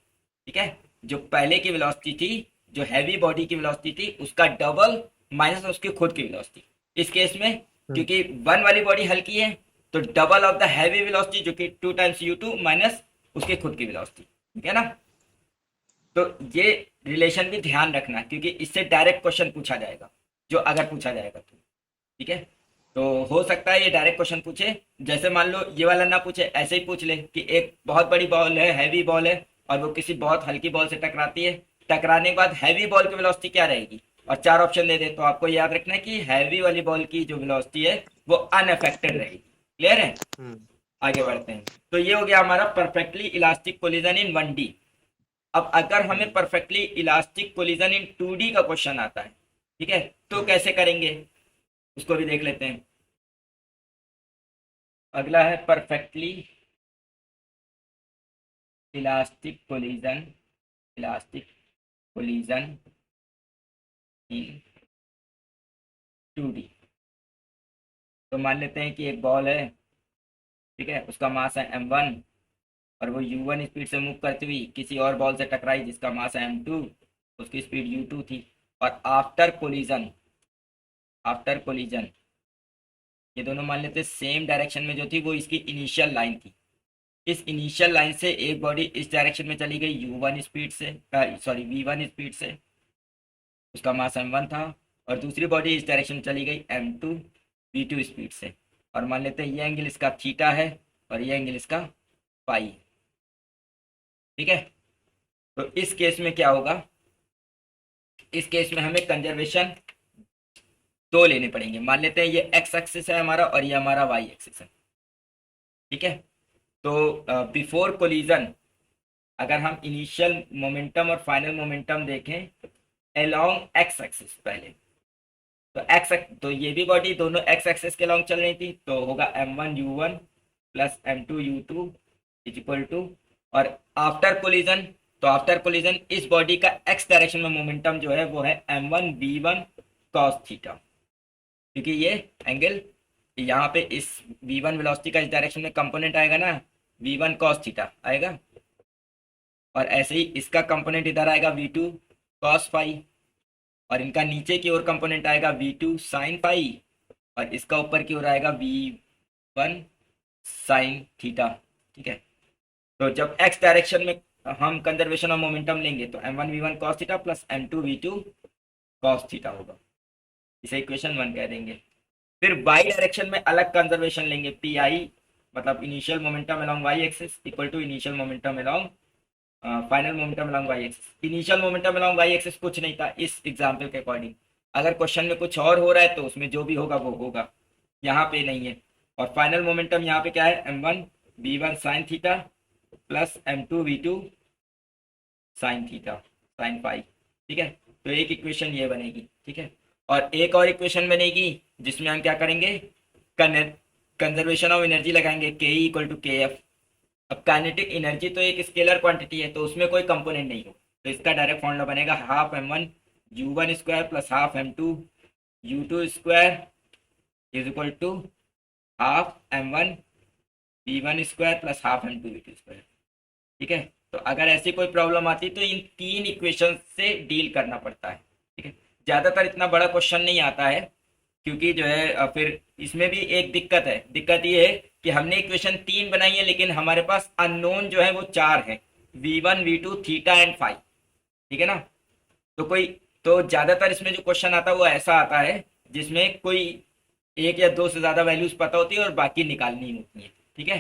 ठीक है। जो पहले की वेलोसिटी थी, जो हैवी बॉडी की वेलोसिटी थी, उसका डबल माइनस उसकी खुद की वेलोसिटी। इस केस में क्योंकि वन वाली बॉडी हल्की है तो double of the heavy velocity जो कि 2 टाइम्स u2 माइनस उसकी खुद की वेलोसिटी, ठीक है ना। तो ये रिलेशन भी ध्यान रखना क्योंकि इससे डायरेक्ट क्वेश्चन पूछा जाएगा, जो अगर पूछा जाएगा तो, ठीक है। तो हो सकता है ये डायरेक्ट क्वेश्चन पूछे, जैसे मान लो ये वाला ना पूछे, ऐसे ही पूछ ले कि एक बहुत बड़ी बॉल है, हैवी बॉल है और वो किसी बहुत हल्की बॉल से टकराती है, टकराने के बाद हैवी बॉल की वेलोसिटी क्या रहेगी, और चार ऑप्शन दे दे, तो आपको याद रखना है कि हैवी वाली बॉल की जो वेलोसिटी है वो अनअफेक्टेड रहेगी। क्लियर है, आगे बढ़ते हैं। तो ये हो गया हमारा परफेक्टली इलास्टिक कोलिजन इन 1D। अब अगर हमें परफेक्टली इलास्टिक कोलिजन इन 2D का क्वेश्चन आता है, ठीक है, तो कैसे करेंगे उसको भी देख लेते हैं। अगला है perfectly elastic collision, elastic collision इन 2D। तो मान लेते हैं कि एक बॉल है, ठीक है, उसका मास है m1 और वो u1 स्पीड से मूव करती हुई किसी और बॉल से टकराई जिसका मास है m2, उसकी स्पीड u2 थी। और आफ्टर कोलिजन ये दोनों मान लेते सेम डायरेक्शन में जो थी वो इसकी इनिशियल लाइन थी। इस इनिशियल लाइन से एक बॉडी इस डायरेक्शन में चली गई u1 स्पीड से, सॉरी v1 स्पीड से, उसका मास m1 था, और दूसरी बॉडी इस डायरेक्शन में चली गई m2 v2 स्पीड से, और मान लेते हैं ये एंगल इसका थीटा है और ये एंगल इसका पाई, ठीक है। तो इस केस में क्या होगा, इस केस में हमें कंजर्वेशन दो लेने पड़ेंगे। मान लेते हैं ये x एक्सिस है हमारा और ये हमारा y एक्सिस है, ठीक है। तो बिफोर कोलिजन अगर हम इनिशियल मोमेंटम और फाइनल मोमेंटम देखें अलोंग x एक्सिस पहले, तो ये भी बॉडी दोनों x एक्सिस के अलोंग चल रही थी, तो होगा m1 u1 plus m2 u2 is equal to, और आफ्टर कोलिजन, तो आफ्टर कोलिजन इस बॉडी का x डायरेक्शन में मोमेंटम जो है वो है m1 v1 cos थीटा, क्योंकि ये एंगल यहाँ पे इस v1 वेलोसिटी का इस डायरेक्शन में कंपोनेंट आएगा ना, v1 cos थीटा आएगा, और ऐसे ही इसका कंपोनेंट इधर आएगा v2 cos फाई, और इनका नीचे की ओर कंपोनेंट आएगा v2 sin फाई, और इसका ऊपर की ओर आएगा v1 sin थीटा, ठीक है। तो जब x डायरेक्शन में हम कंजर्वेशन ऑफ मोमेंटम लेंगे तो m1 v1 cos theta plus m2 v2 cos theta होगा, इसे इक्वेशन 1 कह देंगे। फिर y डायरेक्शन में अलग कंजर्वेशन लेंगे, pi मतलब initial momentum along y axis equal to initial momentum along final momentum along y axis. Initial momentum along y axis कुछ नहीं था इस एग्जांपल के अकॉर्डिंग, अगर क्वेश्चन में कुछ और हो रहा है तो उसमें जो भी होगा वो होगा, यहाँ पे नहीं है। और फाइनल मोमेंटम यहाँ पे क्या है, m1 v1 sin theta plus M2V2 sine theta sine phi. ठीक है, तो एक इक्वेशन ये बनेगी। ठीक है, और एक और इक्वेशन बनेगी जिसमें हम क्या करेंगे, कंजर्वेशन ऑफ एनर्जी लगाएंगे, के इक्वल टू के एफ। अब काइनेटिक एनर्जी तो एक स्केलर क्वांटिटी है, तो उसमें कोई कंपोनेंट नहीं हो, तो इसका डायरेक्ट फॉर्मूला बनेगा half M1 U1 square plus half M2 U2 square is equal to half M1 V1 square plus half M2 V2 square. ठीक है, तो अगर ऐसी कोई प्रॉब्लम आती तो इन तीन इक्वेशन से डील करना पड़ता है। ठीक है, ज़्यादातर इतना बड़ा क्वेश्चन नहीं आता है, क्योंकि जो है फिर इसमें भी एक दिक्कत है। दिक्कत ये है कि हमने इक्वेशन 3 बनाई है, लेकिन हमारे पास अननोन जो है वो 4 है, V1 V2 theta and phi. ठीक है ना, तो कोई तो ज़्यादातर इसमें जो क्वेश्चन आता है वो ऐसा आता है जिसमें कोई एक या दो से ज़्यादा वैल्यूज पता होती है और बाकी निकालनी होती है। ठीक है,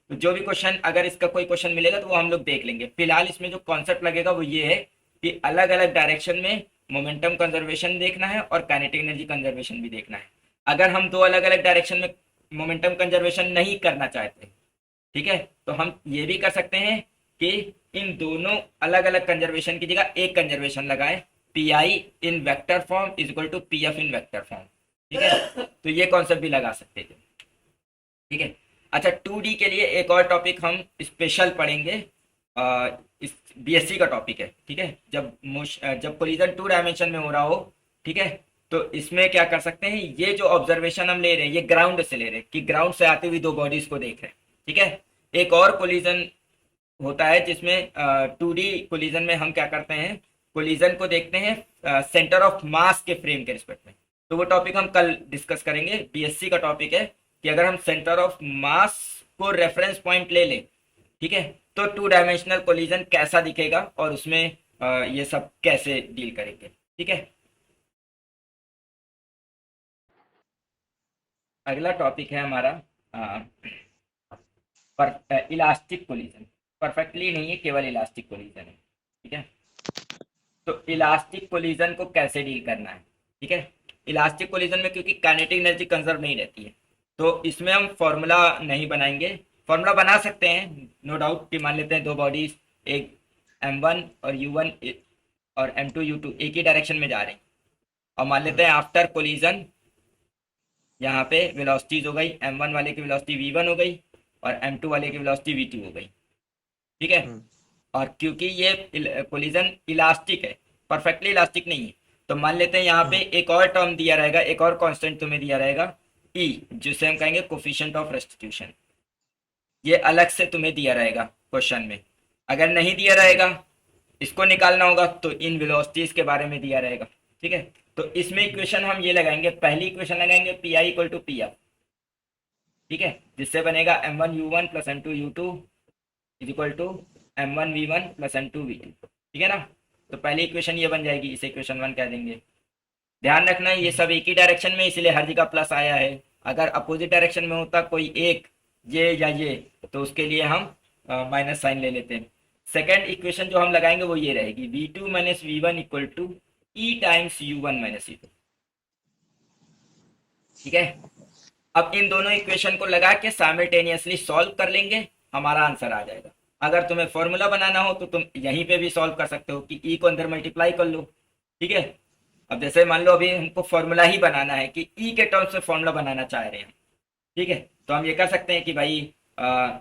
तो जो भी क्वेश्चन, अगर इसका कोई क्वेश्चन मिलेगा तो वो हम लोग देख लेंगे। फिलहाल इसमें जो कॉन्सेप्ट लगेगा वो ये है कि अलग अलग डायरेक्शन में मोमेंटम कंजर्वेशन देखना है और काइनेटिक एनर्जी कंजर्वेशन भी देखना है। अगर हम दो अलग अलग डायरेक्शन में मोमेंटम कंजर्वेशन नहीं करना चाहते, ठीक है, तो हम ये भी कर सकते हैं कि इन दोनों अलग अलग कंजर्वेशन की जगह एक कंजर्वेशन लगाए, P I in vector form is equal to P F in vector form. ठीक है, तो ये कॉन्सेप्ट भी लगा सकते हैं। ठीक है, अच्छा 2D के लिए एक और टॉपिक हम स्पेशल पढ़ेंगे, इस बीएससी का टॉपिक है। ठीक है, जब कोलिजन 2 डायमेंशन में हो रहा हो, ठीक है, तो इसमें क्या कर सकते हैं, ये जो ऑब्जर्वेशन हम ले रहे हैं ये ग्राउंड से ले रहे हैं, कि ग्राउंड से आती हुई दो बॉडीज को देख रहे हैं। ठीक है, एक और कोलिजन होता है जिसमें 2D कोलिजन में हम क्या करते हैं, कोलिजन को देखते हैं सेंटर ऑफ मास के फ्रेम के रिस्पेक्ट में। तो वो टॉपिक हम कल डिस्कस करेंगे। बीएससी का टॉपिक है कि अगर हम सेंटर ऑफ मास को रेफरेंस पॉइंट ले लें, ठीक है, तो 2 डायमेंशनल कोलिजन कैसा दिखेगा और उसमें ये सब कैसे डील करेंगे। ठीक है, अगला टॉपिक है हमारा इलास्टिक कोलिजन। परफेक्टली नहीं है, केवल इलास्टिक कोलिजन है। ठीक है, तो इलास्टिक कोलिजन को कैसे डील करना है। ठीक है, इलास्टिक कोलिजन में क्योंकि काइनेटिक एनर्जी कंजर्व नहीं रहती है, तो इसमें हम फॉर्मूला नहीं बनाएंगे। फॉर्मूला बना सकते हैं नो डाउट, कि मान लेते हैं दो बॉडीज, एक M1 और U1 और M2 U2 एक ही डायरेक्शन में जा रहे हैं, और मान लेते हैं आफ्टर कोलिजन यहाँ पे वेलोसिटीज हो गई, M1 वाले की वेलोसिटी V1 हो गई और M2 वाले की वेलोसिटी V2 हो गई। ठीक है, और क्योंकि ये कोलिजन इलास्टिक है, परफेक्टली इलास्टिक नहीं है, तो मान लेते हैं यहाँ पे एक और टर्म दिया रहेगा, एक और कांस्टेंट तुम्हें दिया रहेगा E, जिसे हम कहेंगे कोफिशिएंट ऑफ रेस्टिट्यूशन। ये अलग से तुम्हें दिया रहेगा क्वेश्चन में। अगर नहीं दिया रहेगा, इसको निकालना होगा, तो इन वेलोसिटीज के बारे में दिया रहेगा। ठीक है, तो इसमें इक्वेशन हम ये लगाएंगे, पहली इक्वेशन लगाएंगे P I equal to P F. ठीक है, जिससे बनेगा M1 U1 plus M2 U2 is equal to M1 V1 plus M2 V2। ठीक है ना, तो पहली इक्वेशन ये बन जाएगी, इसे इक्वेशन 1 कह देंगे। ध्यान रखना ये सब एक ही डायरेक्शन में, इसलिए हर जगह प्लस आया है। अगर अपोजिट डायरेक्शन में होता कोई एक, ये या ये, तो उसके लिए हम माइनस साइन ले लेते हैं। सेकेंड इक्वेशन जो हम लगाएंगे वो ये रहेगी, V2 minus V1 equal to E times U1 minus U2। ठीक है, अब इन दोनों इक्वेशन को लगा के साइमल्टेनियसली सॉल्व कर लेंगे, हमारा आंसर आ जाएगा। अगर तुम्हें फॉर्मूला बनाना हो तो तुम यहीं पे भी सॉल्व कर सकते हो कि ई को अंदर मल्टीप्लाई कर लो। ठीक है, अब जैसे मान लो अभी हमको फॉर्मूला ही बनाना है कि ई के टर्म्स में फॉर्मूला बनाना चाह रहे हैं। ठीक है, तो हम ये कर सकते हैं कि भाई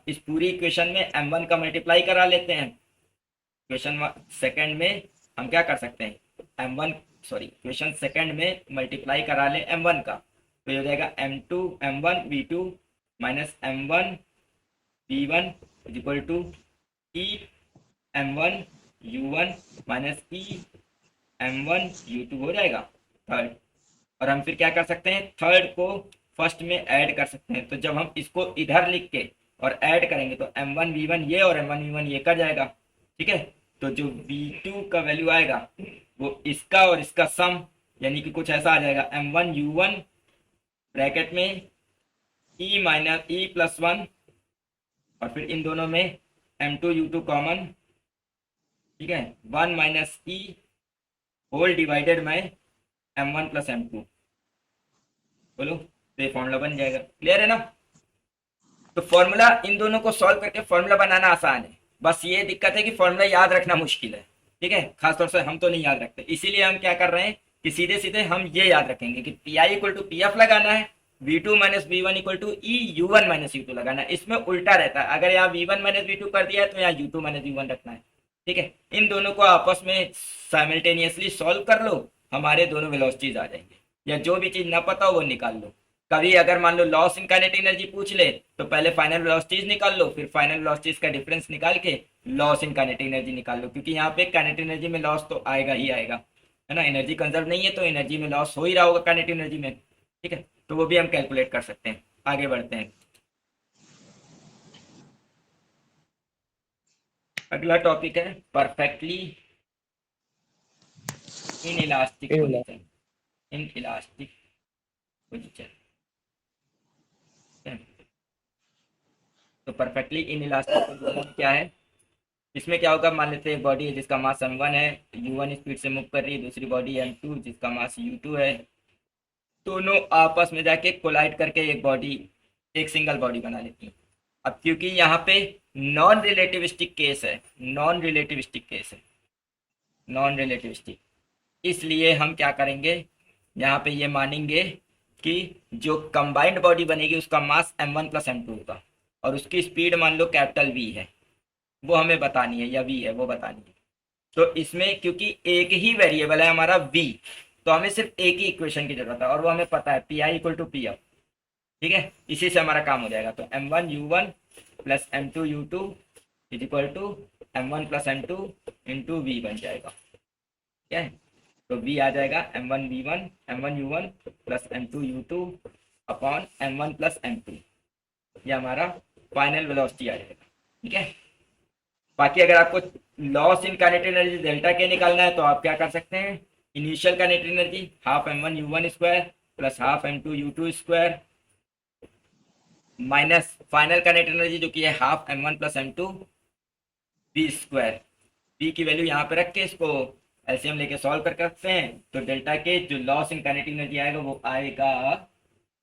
इस पूरी इक्वेशन में M1 का मल्टीप्लाई करा लेते हैं। इक्वेशन सेकंड में हम क्या कर सकते हैं, इक्वेशन सेकंड में मल्टीप्लाई करा ले M1 का, तो ये हो जाएगा M2 M1 V2 minus M1 V1 is equal to E M1 U1 minus E M1 U2 हो जाएगा थर्ड। और हम फिर क्या कर सकते हैं, थर्ड को फर्स्ट में ऐड कर सकते हैं। तो जब हम इसको इधर लिख के और ऐड करेंगे तो M1 V1 ये और M1 V1 ये कर जाएगा। ठीक है, तो जो V2 का वैल्यू आएगा वो इसका और इसका सम, यानी कि कुछ ऐसा आ जाएगा, M1 U1 ब्रैकेट में E माइनस E प्लस 1 और फिर इन दोनों में M2 U2 कॉमन। ठीक है, 1 minus E whole divided by M1 plus M2। बोलो, तो ये फॉर्मूला बन जाएगा। क्लियर है ना, तो फॉर्मूला इन दोनों को सॉल्व करके फॉर्मूला बनाना आसान है। बस ये दिक्कत है कि फॉर्मूला याद रखना मुश्किल है, ठीक है, खासतौर से हम तो नहीं याद रखते, इसीलिए हम क्या कर रहे हैं कि सीधे सीधे हम ये याद रखेंगे कि P I equal to P F लगाना है, V two minus V one equal to E U one minus you two लगाना है। इसमें उल्टा रहता है, अगर यहाँ V one minus V two कर दिया है तो यहाँ U two minus U one रखना है, ठीक है। इन दोनों को आपस में साइमल्टेनियसली सॉल्व कर लो, हमारे दोनों वेलोसिटीज आ जाएंगे, या जो भी चीज ना पता हो वो निकाल लो। कभी अगर मान लो लॉस इन काइनेटिक एनर्जी पूछ ले तो पहले फाइनल वेलोसिटीज निकाल लो, फिर फाइनल वेलोसिटीज का डिफरेंस निकाल के लॉस इन काइनेटिक एनर्जी निकाल लो, क्योंकि यहाँ पे काइनेटिक एनर्जी में लॉस तो आएगा ही आएगा, है ना, एनर्जी कंजर्व नहीं है तो एनर्जी में लॉस हो ही रहा होगा काइनेटिक एनर्जी में, ठीक है। तो वो भी हम कैलकुलेट कर सकते हैं। आगे बढ़ते हैं, अगला टॉपिक है perfectly in elastic position, in elastic position. तो परफेक्टली इन इलास्टिक पोजिशन क्या है, इसमें क्या होगा, मान लेते हैं एक बॉडी है जिसका मास m1 है, u1 स्पीड से मूव कर रही है, दूसरी बॉडी m2 जिसका मास u2 है, दोनों आपस में जाके कोलाइड करके एक बॉडी, एक सिंगल बॉडी बना लेती है। अब क्योंकि यहाँ पे नॉन रिलेटिविस्टिक केस है, नॉन रिलेटिविस्टिक केस है, नॉन रिलेटिविस्टिक, इसलिए हम क्या करेंगे, यहाँ पे ये मानेंगे कि जो कंबाइंड बॉडी बनेगी उसका मास m1 प्लस m2 होगा, और उसकी स्पीड मान लो कैपिटल v है, वो हमें बतानी है, या v है वो बतानी है। तो इसमें क्योंकि एक ही वेरिएबल है हमारा v, तो हमें सिर्फ एक ही इक्वेशन की जरूरत है, और वो हमें पता है P I equal to P F, ठीक है, इसी से हमारा काम हो जाएगा। तो m1 u1 plus m2 u2 is equal to m1 plus m2 into v बन जाएगा, ठीक है। तो v आ जाएगा m1 u1 plus m2 u2 upon m1 plus m2, ये हमारा फाइनल वेलोसिटी आ जाएगा, ठीक है। बाकी अगर आपको loss in kinetic energy delta के निकालना है तो आप क्या कर सकते हैं, initial kinetic energy half m1 u1 square plus half m2 u2 square minus final kinetic energy जो कि है half m1 plus m2 v square, v की वैल्यू यहाँ पे रख के इसको एलसीएम लेके सॉल्व कर सकते हैं। तो डेल्टा के जो लॉस इन काइनेटिक एनर्जी आएगा वो आएगा,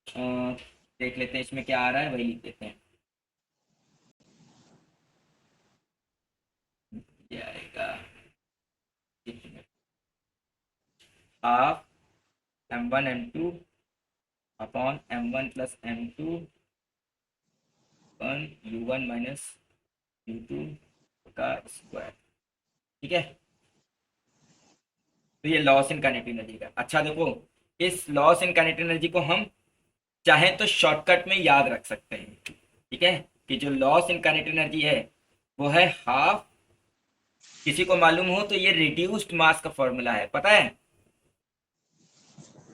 देख लेते हैं इसमें क्या आ रहा है, वही लिख देते हैं, ये आएगा half m1 m2 upon m1 plus m2 one u1 minus u2 का स्क्वायर, ठीक है। तो ये लॉस इन काइनेटिक एनर्जी का। अच्छा देखो, इस लॉस इन काइनेटिक एनर्जी को हम चाहे तो शॉर्टकट में याद रख सकते हैं, ठीक है, कि जो लॉस इन काइनेटिक एनर्जी है वो है हाफ, किसी को मालूम हो तो ये रिड्यूस्ड मास का फॉर्मूला है, पता है,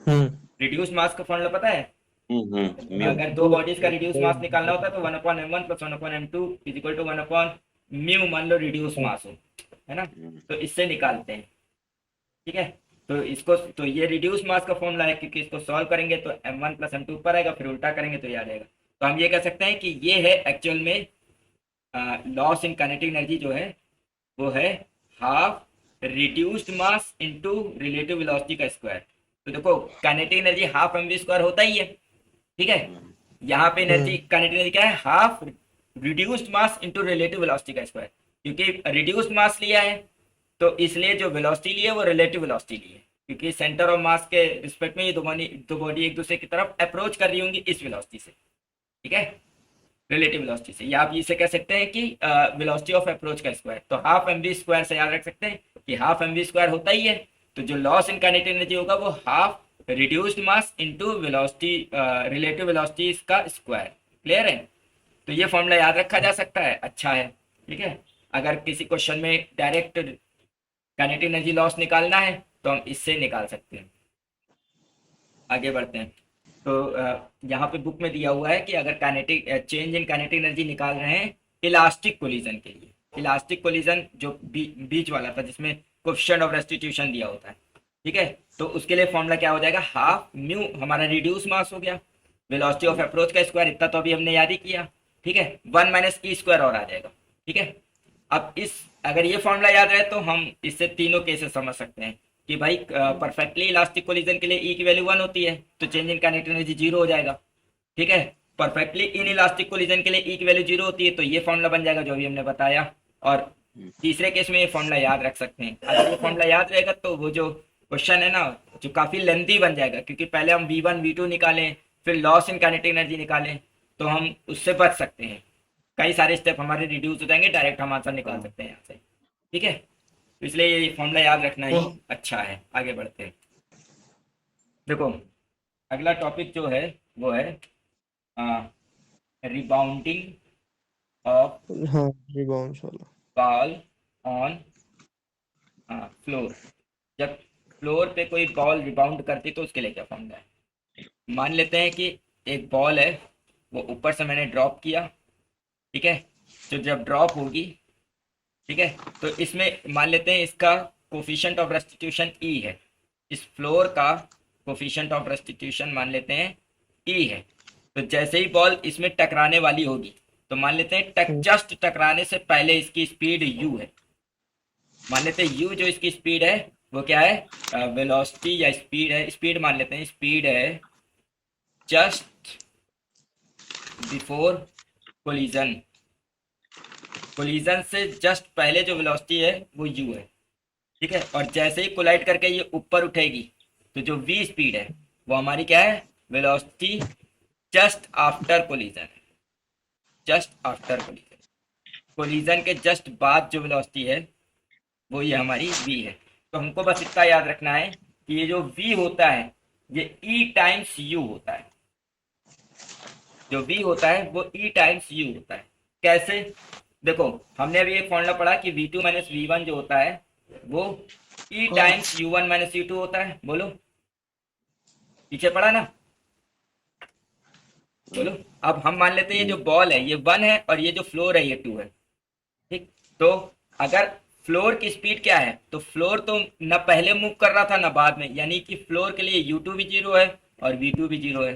रिड्यूस्ड मास का फॉर्मूला पता है, अगर दो बॉडीज का रिड्यूस मास निकालना होता है तो 1/m1 plus 1/m2 is equal to 1/म्यू, मान लो रिड्यूस मास हो, है ना, तो इससे निकालते हैं, ठीक है। तो इसको, तो ये रिड्यूस मास का फॉर्मूला है, क्योंकि इसको सॉल्व करेंगे तो m1 प्लस m2 ऊपर आएगा, फिर उल्टा करेंगे तो ये आ जाएगा। तो हम ये कह सकते हैं कि ये है एक्चुअल में लॉस इन काइनेटिक एनर्जी जो है वो है half reduced mass into relative velocity का स्क्वायर। तो देखो kinetic energy half mv square होता ही है, ठीक है, यहाँ पे एनर्जी काइनेटिक एनर्जी क्या है, half reduced mass into relative velocity का स्क्वायर, क्योंकि रिड्यूस्ड मास लिया है तो इसलिए जो वेलोसिटी ली है वो रिलेटिव वेलोसिटी ली है, क्योंकि सेंटर ऑफ मास के रिस्पेक्ट में ये दो बॉडी एक दूसरे की तरफ अप्रोच कर रही होंगी इस वेलोसिटी से, ठीक है, रिलेटिव वेलोसिटी से, या आप इसे कह सकते हैं कि वेलोसिटी ऑफ अप्रोच का स्क्वायर। तो हाफ mv स्क्वायर से याद रख सकते हैं कि हाफ mv स्क्वायर होता ही है, तो जो लॉस इन काइनेटिक एनर्जी होगा वो half reduced mass into velocity relative velocity का स्क्वायर, क्लियर है। तो ये फॉर्मूला याद रखा जा सकता है, अच्छा है, ठीक है। अगर किसी क्वेश्चन में डायरेक्ट काइनेटिक एनर्जी लॉस निकालना है तो हम इससे निकाल सकते हैं। आगे बढ़ते हैं, तो यहाँ पे बुक में दिया हुआ है कि अगर kinetic change in kinetic energy निकाल रहे हैं इलास्टिक कोलिजन के लिए, इलास्टिक कोलिजन जो बीच वाला था जिसमें कोएफिशिएंट ऑफ रेस्टिट्यूशन दिया होता है, ठीक है, तो उसके लिए फॉर्मूला क्या हो जाएगा, हाफ म्यू हमारा रिड्यूस मास हो गया, वेलोसिटी ऑफ अप्रोच का स्क्वायर, इतना तो अभी हमने याद ही किया, ठीक है, 1 माइनस ई स्क्वायर और आ जाएगा, ठीक है। अब इस अगर ये फॉर्मूला याद रहे तो हम इससे तीनों केसेस समझ सकते हैं कि भाई परफेक्टली इलास्टिक कोलिजन के लिए ई की वैल्यू 1 होती है तो चेंज इन काइनेटिक एनर्जी 0 हो जाएगा, ठीक है। परफेक्टली इन इलास्टिक कोलिजन के लिए ई की वैल्यू 0 होती है तो ये फॉर्मूला बन जाएगा जो भी हमने बताया, और तीसरे केस में ये फॉर्मूला याद रख सकते हैं। अगर ये फॉर्मूला याद रहेगा तो वो जो क्वेश्चन है ना, जो काफी लेंथी बन जाएगा, क्योंकि पहले हम V1 V2 निकालें, फिर लॉस इन काइनेटिक एनर्जी निकालें, तो हम उससे बच सकते हैं। कई सारे स्टेप हमारे रिड्यूस हो जाएंगे, डायरेक्ट हम आंसर निकाल सकते हैं यहाँ से। ठीक है, तो इसलिए ये फॉर्मूला याद रखना ही अच्छा है। आगे बढ़ते हैं। देखो, अगला टॉपिक जो है वो है रिबाउंडिंग ऑफ हाँ, रिबाउंस वाला। Ball on floor. जब फ्लोर पे कोई बॉल रिबाउंड करती है तो उसके लिए क्या फॉर्मूला है। मान लेते हैं कि एक बॉल है, वो ऊपर से मैंने ड्रॉप किया, ठीक है। तो जब ड्रॉप होगी, ठीक है, तो इसमें मान लेते हैं इसका कोफिशिएंट ऑफ रेस्टिट्यूशन ई है। इस फ्लोर का कोफिशिएंट ऑफ रेस्टिट्यूशन मान लेते हैं ई है। तो जैसे ही बॉल इसमें टकराने वाली होगी, तो मान लेते हैं जस्ट टकराने से पहले इसकी स्पीड यू है। मान लेते हैं यू जो इसकी स्पीड है वो क्या है, वेलोसिटी या स्पीड है। स्पीड मान लेते हैं, स्पीड है जस्ट बिफोर कोलिजन। कोलिजन से जस्ट पहले जो वेलोसिटी है वो यू है, ठीक है। और जैसे ही कोलाइड करके ये ऊपर उठेगी, तो जो वी स्पीड है वो हमारी क्या है, velocity just after collision. Just after collision, collision के जस्ट बाद जो वेलोसिटी है वो ये हमारी v है। तो हमको बस इतना याद रखना है कि ये जो v होता है ये e टाइम्स u होता है। जो v होता है वो e टाइम्स u होता है। कैसे, देखो हमने अभी एक फॉर्मूला पढ़ा कि v2 माइनस v1 जो होता है वो e times u1 minus u2 होता है। बोलो, पीछे पढ़ा ना, बोलो। अब हम मान लेते हैं ये जो बॉल है ये 1 है और ये जो फ्लोर है ये 2 है, ठीक। तो अगर फ्लोर की स्पीड क्या है, तो फ्लोर तो न पहले मूव कर रहा था ना बाद में, यानी कि फ्लोर के लिए u2 भी 0 है और v2 भी 0 है,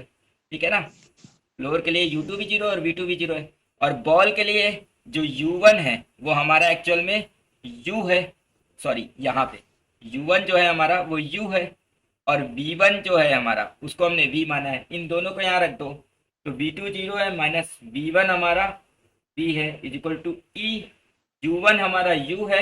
ठीक है ना। फ्लोर के लिए u2 भी 0 और v2 भी 0 है। और बॉल के लिए जो u1 है वो हमारा एक्चुअल में u है, सॉरी यहाँ पे u1 जो है हमारा वो u है, और v1 जो है हमारा उसको हमने v माना है। इन दोनों को यहाँ रख दो, तो v2 0 है माइनस v1 हमारा v है, is equal to E. u1 हमारा u है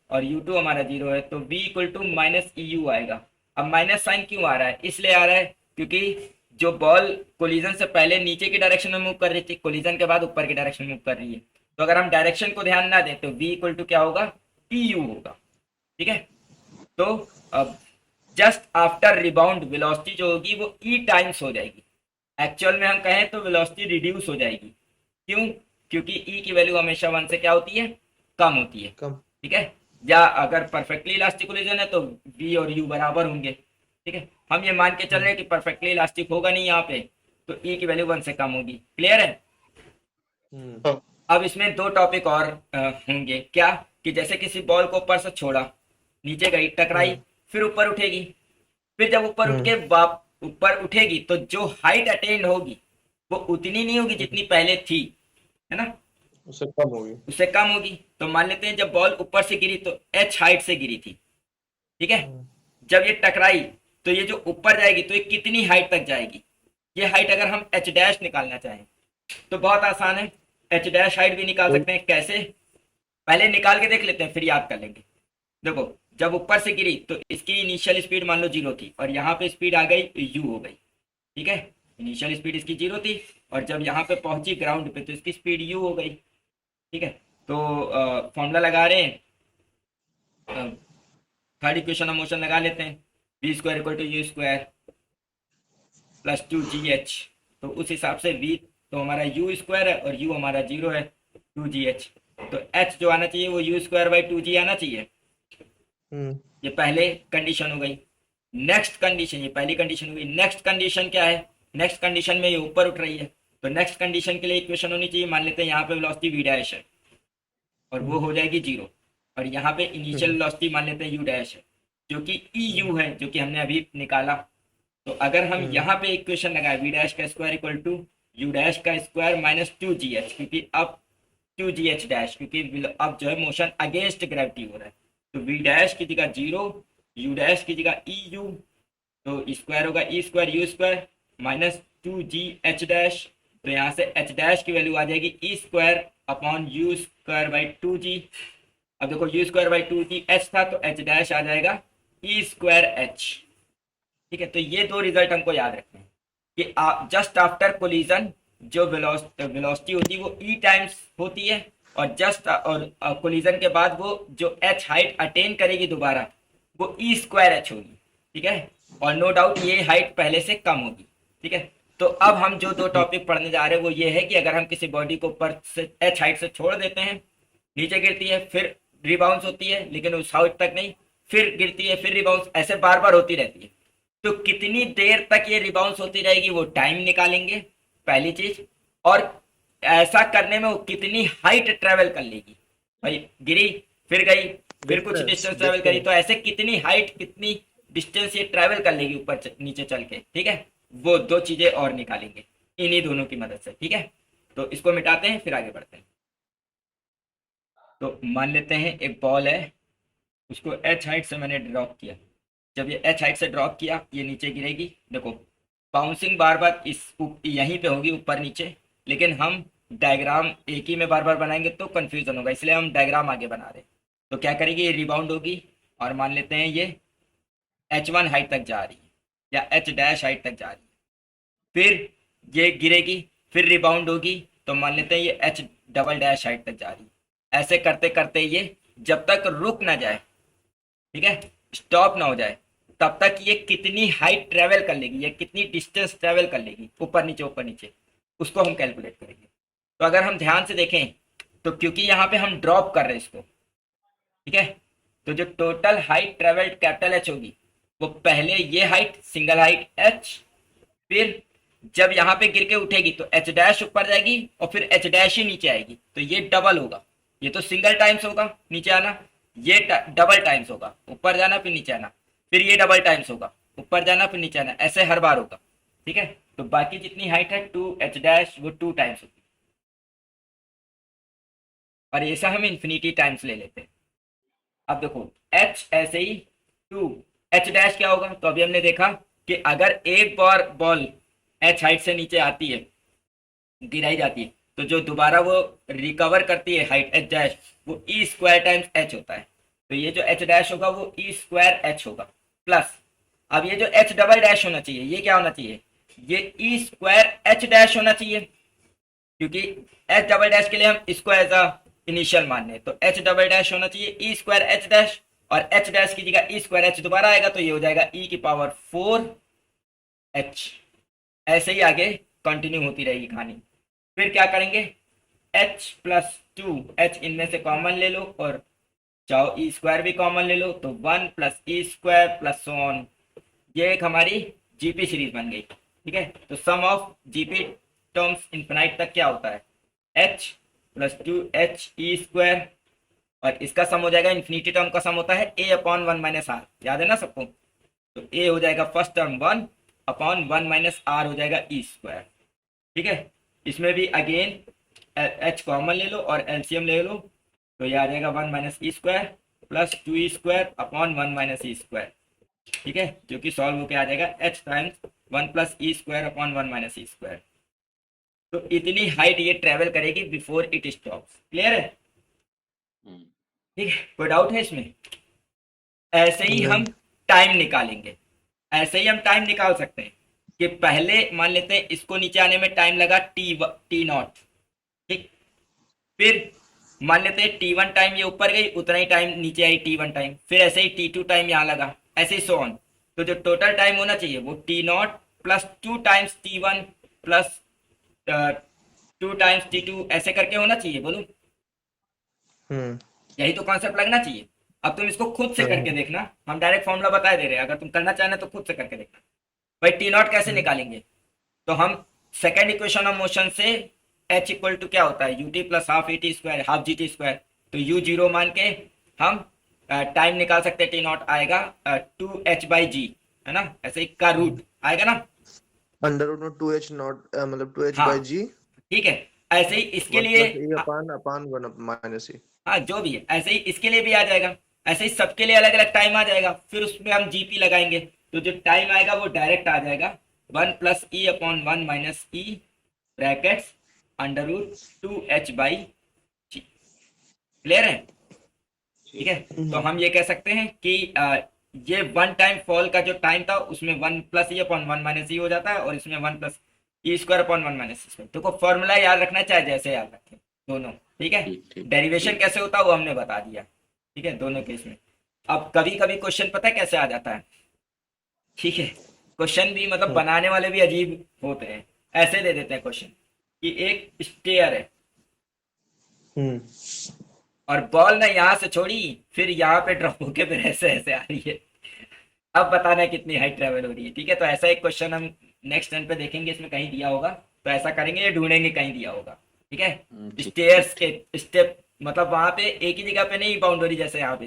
और u2 हमारा 0 है, तो v equal to minus E U आएगा। अब माइनस साइन क्यों आ रहा है, इसलिए आ रहा है क्योंकि जो बॉल कोलिजन से पहले नीचे की डायरेक्शन में मूव कर रही थी, कोलिजन के बाद ऊपर की डायरेक्शन में मूव कर रही है। तो अगर हम डायरेक्शन को ध्यान ना दें तो v इक्वल टू क्या होगा, ई यू होगा, ठीक है। तो अब जस्ट आफ्टर रिबाउंड वेलोसिटी जो होगी वो ई टाइम्स हो जाएगी। एक्चुअल में हम कहें तो वेलोसिटी रिड्यूस हो जाएगी। क्यों, क्योंकि ई की वैल्यू हमेशा 1 से क्या होती है, कम होती है, कम। ठीक है। या अगर परफेक्टली इलास्टिक कोलिजन है तो v और u बराबर होंगे, ठीक है। हम ये मान के चल रहे हैं कि परफेक्टली इलास्टिक होगा नहीं यहाँ पे, तो e की वैल्यू 1 से कम होगी। क्लियर है। अब इसमें दो टॉपिक और होंगे, क्या कि जैसे किसी बॉल को ऊपर से छोड़ा, नीचे गई, टकराई, फिर ऊपर उठेगी, फिर जब ऊपर उठ के ऊपर उठेगी तो जो हाइट अटेंड होगी वो उतनी नहीं होगी जितनी पहले थी, है ना, उससे कम होगी, उससे कम होगी। तो मान लेते हैं जब बॉल ऊपर से गिरी तो h हाइट से गिरी थी, ठीक है। जब ये टकराई तो ये जो ऊपर जाएगी तो ये कितनी हाइट तक जाएगी, ये हाइट अगर हम h डैश निकालना चाहें तो बहुत आसान है, h डैश हाइट भी निकाल सकते हैं। कैसे, पहले निकाल के देख लेते हैं फिर याद कर लेंगे। देखो, जब ऊपर से गिरी तो इसकी इनिशियल स्पीड मान लो 0 थी और यहाँ पे स्पीड आ गई u हो गई, ठीक है। इनिशियल स्पीड इसकी 0 थी और जब यहाँ पे पहुंची ग्राउंड पे तो इसकी स्पीड u हो गई, ठीक है। तो फॉर्मूला लगा रहे हैं, थर्ड इक्वेशन ऑफ मोशन लगा लेते हैं, v square equal to u square plus 2gh। तो उस हिसाब से v तो हमारा u स्क्वायर है और u हमारा 0 है, 2gh। तो h जो आना चाहिए वो u स्क्वायर बाई 2g आना चाहिए। ये पहले कंडीशन हो गई। नेक्स्ट कंडीशन, ये पहली कंडीशन हो गई। नेक्स्ट कंडीशन क्या है, नेक्स्ट कंडीशन में ये ऊपर उठ रही है, तो नेक्स्ट कंडीशन के लिए इक्वेशन होनी चाहिए, मान लेते हैं यहाँ पे वेलोसिटी v डैश है और वो हो जाएगी 0, और यहाँ पे इनिशियल वेलोसिटी मान लेते हैं u डैश है जो कि eu है, जो कि हमने अभी निकाला। तो अगर हम यहाँ पे इक्वेशन लगाए v डैश का square equal to u dash का स्क्वायर माइनस 2gh, क्योंकि अब 2gh डैश, क्योंकि अब जो है मोशन अगेंस्ट ग्रेविटी हो रहा है, तो v डैश की जगह 0, u डैश की जगह eu, तो स्क्वायर होगा e square u square minus 2gh dash. तो यहाँ से h डैश की वैल्यू आ जाएगी e square upon you square by 2g। अब देखो you square by 2g H था तो एच डैश आ जाएगा ई स्क्वायर एच। ठीक है, तो ये दो रिजल्ट हमको याद रखने हैं कि जस्ट आफ्टर कोलिजन जो वेलोसिटी होती है वो ई टाइम्स होती है, और जस्ट और कोलिजन के बाद वो जो एच हाइट अटेन करेगी दोबारा वो ई स्क्वायर एच होगी। ठीक है, और नो डाउट ये हाइट पहले से कम होगी। ठीक है, तो अब हम जो दो टॉपिक पढ़ने जा रहे हैं वो ये है कि अगर हम किसी बॉडी को ऊपर से एच हाइट से छोड़ देते हैं, नीचे गिरती है, फिर रिबाउंस होती है लेकिन उस हाइट तक नहीं, फिर गिरती है, फिर रिबाउंस, ऐसे बार बार होती रहती है, तो कितनी देर तक ये रिबाउंस होती रहेगी वो टाइम निकालेंगे पहली चीज। और ऐसा करने में वो कितनी हाइट ट्रेवल कर लेगी, भाई गिरी फिर गई फिर कुछ डिस्टेंस डिस्टेंस ट्रेवल करी, तो ऐसे कितनी हाइट कितनी डिस्टेंस ये ट्रेवल कर लेगी ऊपर नीचे चल के। ठीक है, वो दो चीजें और निकालेंगे इन्हीं दोनों की मदद से। ठीक है, तो इसको मिटाते हैं फिर आगे बढ़ते हैं। तो मान लेते हैं एक बॉल है, उसको एच हाइट से मैंने ड्रॉप किया। जब ये एच हाइट से ड्रॉप किया ये नीचे गिरेगी, देखो बाउंसिंग बार बार यहीं पे होगी ऊपर नीचे, लेकिन हम डायग्राम एक ही में बार बार बनाएंगे तो कंफ्यूजन होगा, इसलिए हम डायग्राम आगे बना रहे हैं। तो क्या करेगी, ये रिबाउंड होगी और मान लेते हैं ये H1 हाइट तक जा रही है या एच डैश हाइट तक जा रही है, फिर ये गिरेगी, फिर रिबाउंड होगी, तो मान लेते हैं ये एच डबल डैश हाइट तक जा रही है। ऐसे करते करते ये जब तक रुक ना जाए, ठीक है, स्टॉप ना हो जाए, तब तक ये कितनी हाइट ट्रेवल कर लेगी, ये कितनी डिस्टेंस ट्रेवल कर लेगी ऊपर नीचे, उसको हम कैलकुलेट करेंगे। तो अगर हम ध्यान से देखें तो क्योंकि यहाँ पे हम ड्रॉप कर रहे हैं इसको, ठीक है, तो जो total height travelled capital H होगी वो पहले ये हाइट सिंगल हाइट एच, फिर जब यहाँ पे गिर के उठेगी तो एच डैश ऊपर जाएगी और फिर एच डैश ही नीचे आएगी, तो ये डबल होगा। ये तो सिंगल टाइम्स होगा नीचे आना, ये डबल टाइम्स होगा ऊपर जाना फिर नीचे आना, फिर ये डबल टाइम्स होगा ऊपर जाना फिर नीचे आना, ऐसे हर बार होगा। ठीक है, तो बाकी जितनी हाइट है 2 एच डैश वो 2 टाइम्स होगी, और ऐसा हम इन्फिनिटी टाइम्स ले लेते हैं। अब देखो एच ऐसे ही 2 एच डैश क्या होगा, तो अभी हमने देखा कि अगर एक बार बॉल एच हाइट से नीचे आती है, गिराई जाती है, तो जो दोबारा वो रिकवर करती है हाइट एच डैश वो ई स्क्वायर टाइम्स एच होता है। तो ये जो एच डैश होगा वो ई स्क्वायर एच होगा, प्लस अब ये जो एच डबल डैश होना चाहिए ये क्या होना चाहिए, ये ई स्क्वायर एच डैश होना चाहिए, क्योंकि एच डबल डैश के लिए हम इसको एज अ इनिशियल मान रहे हैं, तो एच डबल डैश होना चाहिए ई स्क्वायर एच डैश, और एच डैश की जगह ई स्क्वायर एच दोबारा आएगा तो ये हो जाएगा ई की पावर 4 एच। ऐसे ही आगे कंटिन्यू होती रहेगी कहानी। फिर क्या करेंगे, एच प्लस 2 एच इनमें से कॉमन ले लो और चाहो ई स्क्वायर भी कॉमन ले लो, तो 1 plus e square plus on, ये एक हमारी जीपी सीरीज बन गई। ठीक है, तो सम ऑफ जीपी टर्म्स इन्फिनाइट तक क्या होता है, H plus 2 H E square, और इसका सम हो जाएगा, इन्फिनिटी टर्म का सम होता है ए अपॉन 1 माइनस आर, याद है ना सबको, तो ए हो जाएगा first term 1 upon 1 minus R हो जाएगा ई स्क्वायर। ठीक है, इसमें भी अगेन एच कॉमन ले लो और एलसीएम ले लो, तो ये आ जाएगा 1 माइनस ई स्क्वायर प्लस 2 ई square upon 1 minus E square. ठीक है, जो कि सॉल्व होकर आ जाएगा H times 1 plus e square upon 1 minus E square. तो इतनी हाइट ये ट्रेवल करेगी बिफोर इट स्टॉप्स। क्लियर है? ठीक है, कोई डाउट है इसमें? ऐसे ही हम नहीं। टाइम निकालेंगे, ऐसे ही हम टाइम निकाल सकते हैं कि पहले मान लेते हैं इसको नीचे आने में टाइम लगा टी नॉट, ठीक, फिर मान लेते हैं टी 1 टाइम ये ऊपर गई उतना ही टाइम नीचे आई टी 1 टाइम, फिर ऐसे ही टी 2 टाइम यहाँ लगा, ऐसे ही सो ऑन। तो जो टोटल टाइम होना चाहिए वो T not plus 2 times T 1 plus 2 times T 2 ऐसे करके होना चाहिए, बोलो हम्म। यही तो कॉन्सेप्ट लगना चाहिए। अब तुम इसको खुद से करके देखना, हम डायरेक्ट फॉर्मूला बता दे रहे हैं, अगर तुम करना चाहे तो खुद से करके देखना। भाई टी नॉट कैसे निकालेंगे, तो हम सेकेंड इक्वेशन ऑफ मोशन से एच इक्वल टू क्या होता है, U T plus half A T square half G T square, तो यू जीरो मान के हम टाइम निकाल सकते हैं, टी नॉट आएगा 2 एच बाई जी, है ना, ऐसे ही का रूट आएगा ना, अंडर रूट में 2h नॉट मतलब 2h हाँ बाई जी ठीक है, ऐसे ही इसके 1 लिए प्लस ए अपान अपान 1 माइनस ए। हाँ जो भी है, ऐसे ही इसके लिए भी आ जाएगा, ऐसे ही सबके लिए अलग अलग टाइम आ जाएगा, फिर उसमें हम जीपी लगाएंगे, तो जो टाइम आएगा वो डायरेक्ट आ जाएगा 1 plus E upon 1 minus E brackets under root 2 H by clear है? ठीक है, तो हम ये कह सकते हैं कि ये वन टाइम फॉल का जो टाइम था उसमें वन प्लस ई अपॉन वन माइनस ई हो जाता है, और इसमें one plus e square upon one minus square. देखो फॉर्मूला याद रखना, चाहे जैसे याद रखें दोनों। ठीक है, ठीक ठीक डेरिवेशन ठीक। कैसे होता है वो हमने बता दिया। ठीक है, दोनों केस में। अब कभी कभी क्वेश्चन पता है कैसे आ जाता है? ठीक है, क्वेश्चन भी मतलब बनाने वाले भी अजीब होते हैं। ऐसे दे देते हैं क्वेश्चन कि एक स्टेयर है हम्म और बॉल ने यहाँ से छोड़ी, फिर यहाँ पे ड्रॉप होके फिर ऐसे ऐसे आ रही है। अब बताना है कितनी हाइट ट्रेवल हो रही है। ठीक है, तो ऐसा एक क्वेश्चन हम नेक्स्ट टर्न पे देखेंगे, इसमें कहीं दिया होगा तो ऐसा करेंगे, ये ढूंढेंगे कहीं दिया होगा। ठीक है, ठीक स्टेयर्स ठीक। के स्टेप मतलब वहां पे एक ही जगह पे नहीं बाउंड्री जैसे यहाँ पे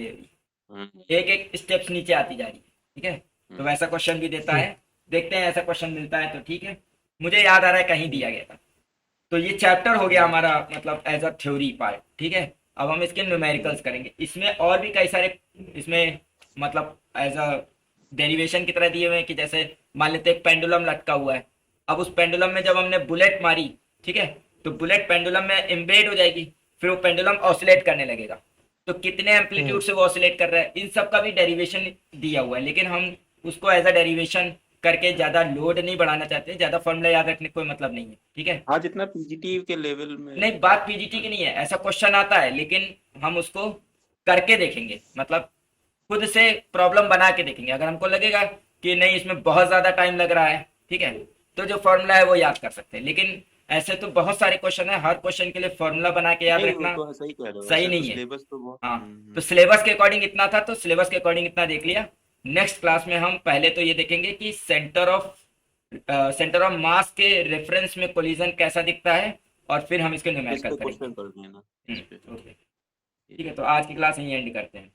एक एक स्टेप्स नीचे आती जा रही है। ठीक है, तो वैसा क्वेश्चन भी देता है। देखते हैं ऐसा क्वेश्चन मिलता है तो ठीक है। मुझे याद आ रहा है कहीं दिया गया था। तो ये चैप्टर हो गया हमारा मतलब एज अ थ्योरी पार्ट। ठीक है, अब हम इसके न्यूमेरिकल्स करेंगे। इसमें और भी कई सारे इसमें मतलब एज अ डेरिवेशन की तरह दिए हुए हैं कि जैसे मान लेते हैं एक पेंडुलम लटका हुआ है। अब उस पेंडुलम में जब हमने बुलेट मारी, ठीक है, तो बुलेट पेंडुलम में एम्बेड हो जाएगी, फिर वो पेंडुलम ऑसिलेट करने लगेगा। तो कितने एम्पलीट्यूड से वो ऑसिलेट कर रहा है, इन सब का भी डेरिवेशन दिया हुआ है। लेकिन हम उसको एज अ डेरिवेशन करके ज्यादा लोड नहीं बढ़ाना चाहते, ज्यादा फॉर्मूला याद रखने का कोई मतलब नहीं है। ठीक है, हाँ, जितना पीजीटी के लेवल में। नहीं बात पीजीटी की नहीं है, ऐसा क्वेश्चन आता है लेकिन हम उसको करके देखेंगे, मतलब खुद से प्रॉब्लम बना के देखेंगे। अगर हमको लगेगा कि नहीं इसमें बहुत ज्यादा टाइम लग रहा है, ठीक है, तो जो फॉर्मूला है वो याद कर सकते हैं। लेकिन ऐसे तो बहुत सारे क्वेश्चन है, हर क्वेश्चन के लिए फॉर्मूला बना के याद नहीं, वो रखना तो सही कह रहे हो, सही वैसे तो नहीं है। सिलेबस तो बहुत। हाँ, तो सिलेबस के अकॉर्डिंग इतना था, तो सिलेबस के अकॉर्डिंग इतना देख लिया। नेक्स्ट क्लास में हम पहले तो ये देखेंगे कि सेंटर ऑफ मास के रेफरेंस में कोलिजन कैसा दिखता है, और फिर हम इसके इस न्यूमेरिकल पे करेंगे। क्वेश्चन कर देना इस पे। ओके, ठीक है, तो आज की क्लास यहीं एंड करते हैं।